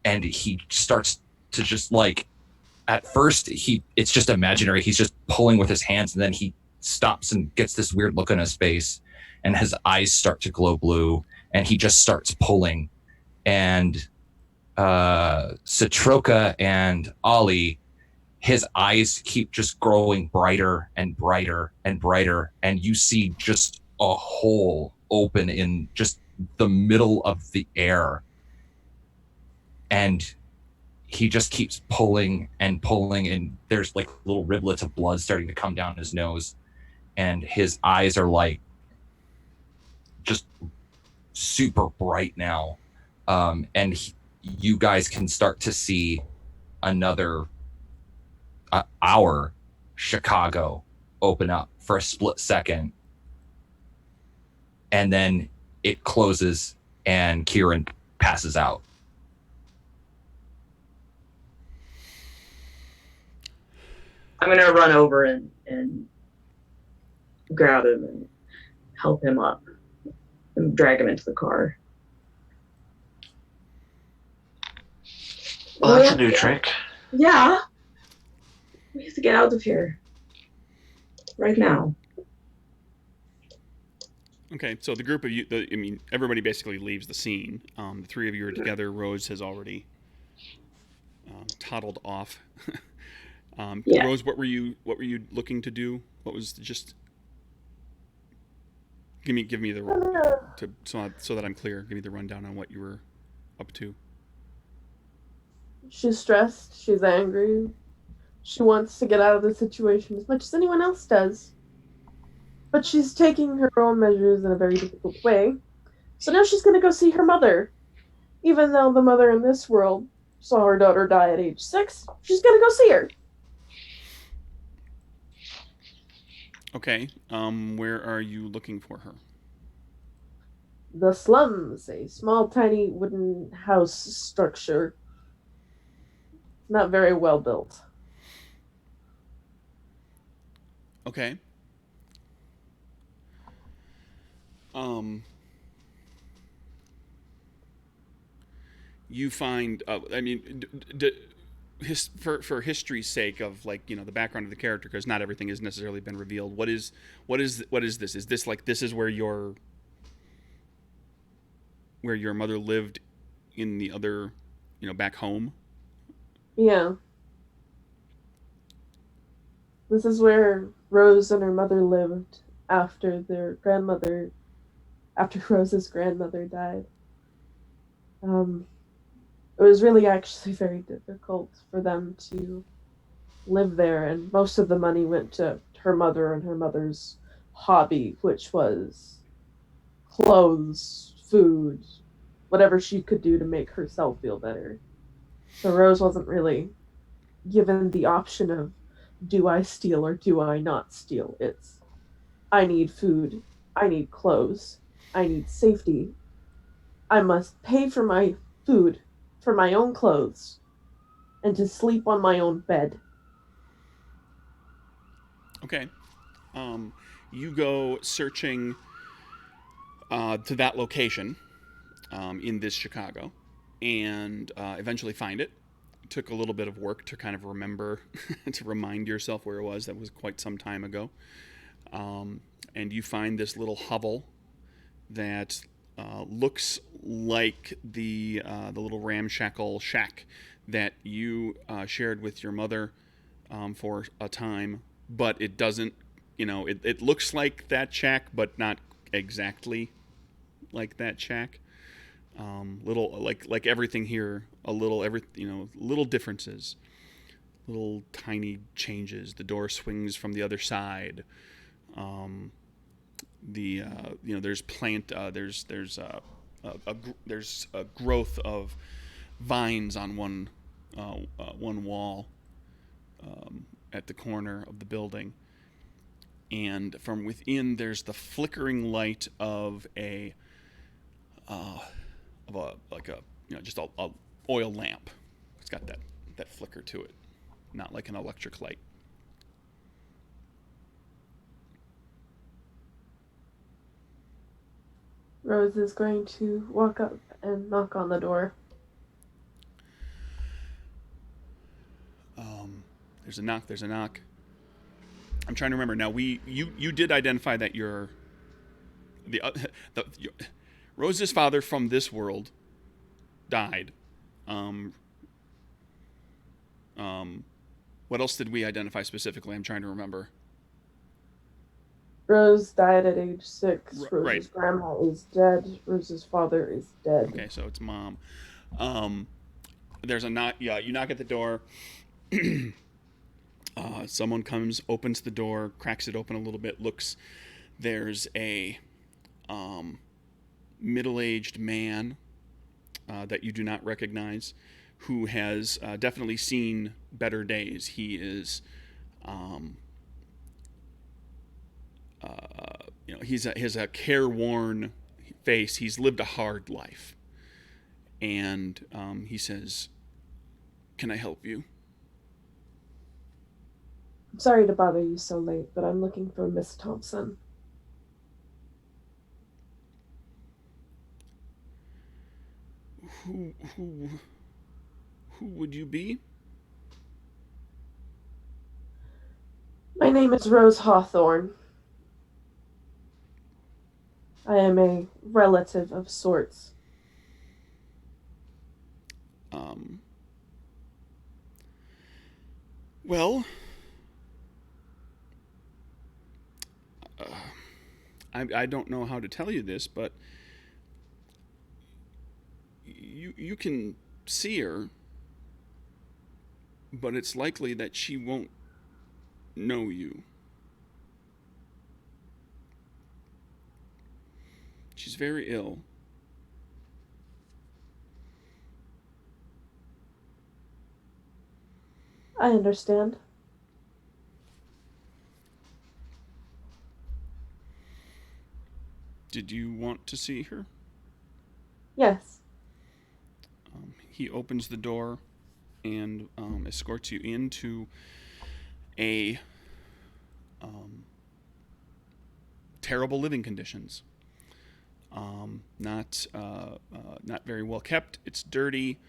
And he starts to just like, at first it's just imaginary. He's just pulling with his hands, and then he stops and gets this weird look on his face, and his eyes start to glow blue, and he just starts pulling. And Satroka and Ollie, his eyes keep just growing brighter and brighter and brighter, and you see just a hole open in just the middle of the air, and he just keeps pulling and pulling, and there's like little rivulets of blood starting to come down his nose, and his eyes are like just super bright now. You guys can start to see another our Chicago open up for a split second, and then it closes and Kieran passes out. I'm gonna run over and grab him and help him up and drag him into the car. Well, that's a new trick. Yeah. We have to get out of here. Right now. Okay, so the group of you, everybody basically leaves the scene. The three of you are together. Rose has already toddled off. Yeah. Rose, what were you looking to do? What was just give me the so that I'm clear. Give me the rundown on what you were up to. She's stressed. She's angry. She wants to get out of the situation as much as anyone else does. But she's taking her own measures in a very difficult way. So now she's going to go see her mother. Even though the mother in this world saw her daughter die at age 6, she's going to go see her. Okay, where are you looking for her? The slums, a small, tiny wooden house structure. Not very well built. Okay. You find, for history's sake of the background of the character, because not everything has necessarily been revealed. What is this? Is this where your mother lived in the other, back home? Yeah. This is where Rose and her mother lived after Rose's grandmother died. It was really actually very difficult for them to live there, and most of the money went to her mother and her mother's hobby, which was clothes, food, whatever she could do to make herself feel better. So Rose wasn't really given the option of, do I steal or do I not steal? It's, I need food, I need clothes, I need safety. I must pay for my food, for my own clothes, and to sleep on my own bed. Okay. You go searching to that location in this Chicago, and eventually find it. It took a little bit of work to kind of remember, to remind yourself where it was. That was quite some time ago. And you find this little hovel that looks like the little ramshackle shack that you shared with your mother for a time, but it doesn't. It looks like that shack, but not exactly like that shack. Little like everything here, little differences. little tiny changes. The door swings from the other side. There's there's a growth of vines on one wall at the corner of the building, and from within there's the flickering light of a just a oil lamp. It's got that flicker to it, not like an electric light. Rose is going to walk up and knock on the door. There's a knock. I'm trying to remember now. You did identify that you're Rose's father from this world died. What else did we identify specifically? I'm trying to remember. Rose died at age 6. Rose's right. grandma is dead. Rose's father is dead. Okay, so it's mom. There's a knock. Yeah, you knock at the door. Someone comes, opens the door, cracks it open a little bit, looks. There's a middle-aged man that you do not recognize, who has definitely seen better days. He is, he has a careworn face. He's lived a hard life, and he says, "Can I help you?" I'm sorry to bother you so late, but I'm looking for Miss Thompson. Who would you be? My name is Rose Hawthorne. I am a relative of sorts. Well, I don't know how to tell you this, but you can see her, but it's likely that she won't know you. She's very ill. I understand. Did you want to see her? Yes. He opens the door and escorts you into a terrible living conditions. Not very well kept. It's dirty.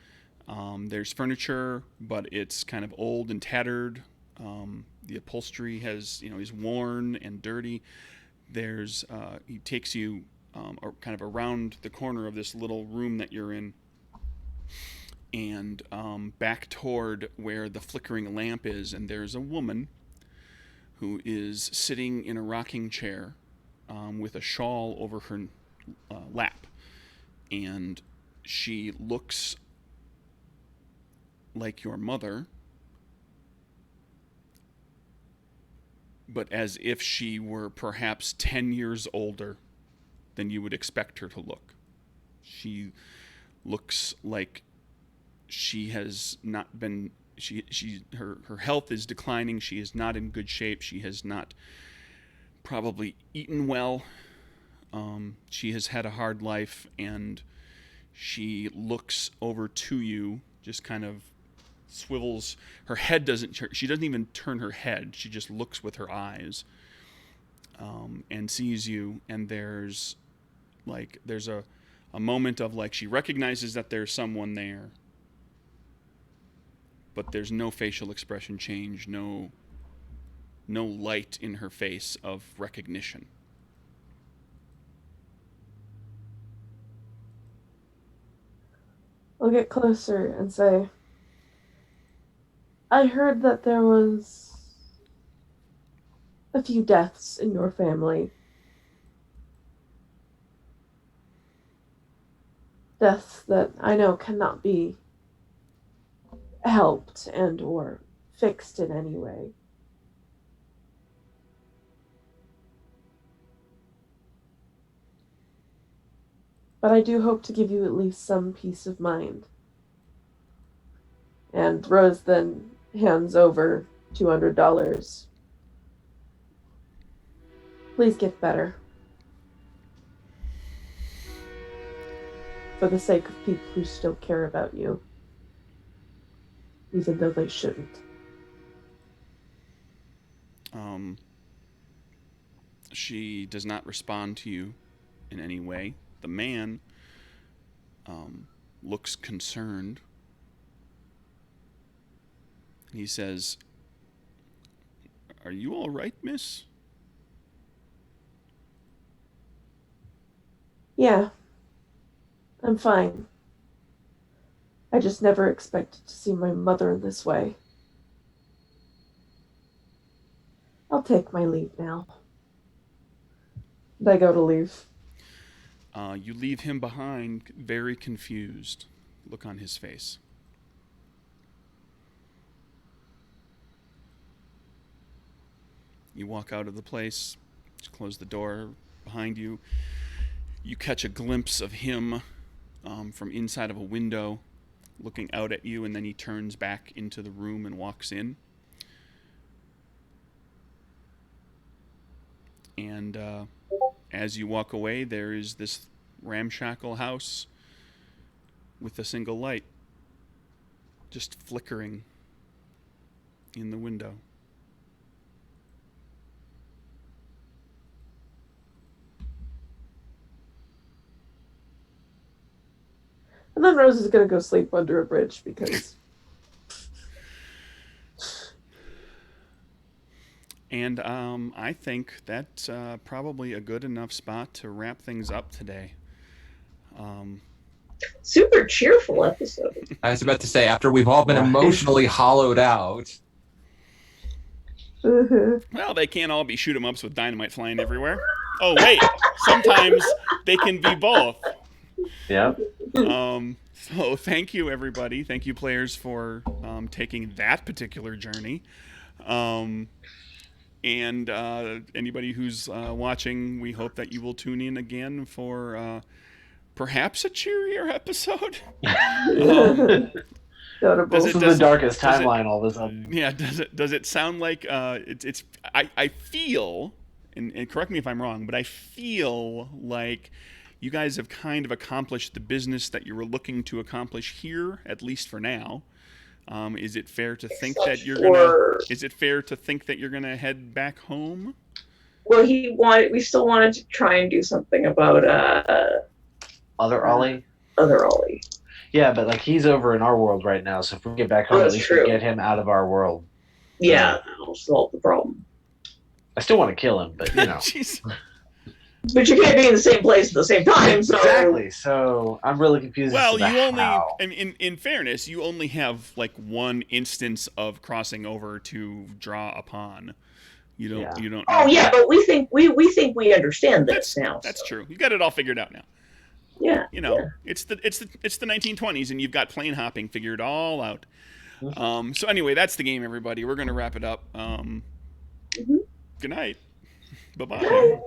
There's furniture, but it's kind of old and tattered. The upholstery is worn and dirty. He takes you kind of around the corner of this little room that you're in, and back toward where the flickering lamp is, and there's a woman who is sitting in a rocking chair with a shawl over her lap, and she looks like your mother, but as if she were perhaps 10 years older than you would expect her to look. She looks like she has not been, her health is declining. She is not in good shape. She has not probably eaten well. She has had a hard life, and she looks over to you, just kind of swivels. Her head she doesn't even turn her head. She just looks with her eyes, and sees you, and there's a moment of she recognizes that there's someone there, but there's no facial expression change, no light in her face of recognition. I'll get closer and say, I heard that there was a few deaths in your family. Deaths that I know cannot be helped and or fixed in any way. But I do hope to give you at least some peace of mind. And Rose then hands over $200. Please get better. For the sake of people who still care about you. Even though they shouldn't. She does not respond to you in any way. The man looks concerned. He says, "Are you all right, miss?" Yeah. I'm fine. I just never expected to see my mother in this way. I'll take my leave now. And I go to leave. You leave him behind, very confused. Look on his face. You walk out of the place, close the door behind you. You catch a glimpse of him from inside of a window, looking out at you, and then he turns back into the room and walks in. And as you walk away, there is this ramshackle house with a single light just flickering in the window. And then Rose is going to go sleep under a bridge because... And I think that's probably a good enough spot to wrap things up today. Super cheerful episode. I was about to say, after we've all been emotionally hollowed out. Well, they can't all be shoot 'em ups with dynamite flying everywhere. Oh, wait. Sometimes they can be both. Yep. So thank you, everybody. Thank you, players, for taking that particular journey. And anybody who's watching, we hope that you will tune in again for perhaps a cheerier episode. This is the darkest timeline all of a sudden. Yeah, does it sound like it's I feel, and correct me if I'm wrong, but I feel like you guys have kind of accomplished the business that you were looking to accomplish here, at least for now. Is it fair to think that you're gonna? Is it fair to think that you're gonna head back home? Well, we still wanted to try and do something about Other Ollie. Other Ollie. Yeah, but like he's over in our world right now, so if we get back home, at least we get him out of our world. Yeah, that'll solve the problem. I still want to kill him, but you know. Jeez. But you can't be in the same place at the same time. So. Exactly. So I'm really confused. Well, as to you only, how. in fairness, you only have like one instance of crossing over to draw upon. You don't. Yeah. You don't. Oh yeah, but we think we understand this now. That's true. You got it all figured out now. Yeah. You know, it's the 1920s, and you've got plane hopping figured all out. So anyway, that's the game, everybody. We're gonna wrap it up. Good night. Bye-bye.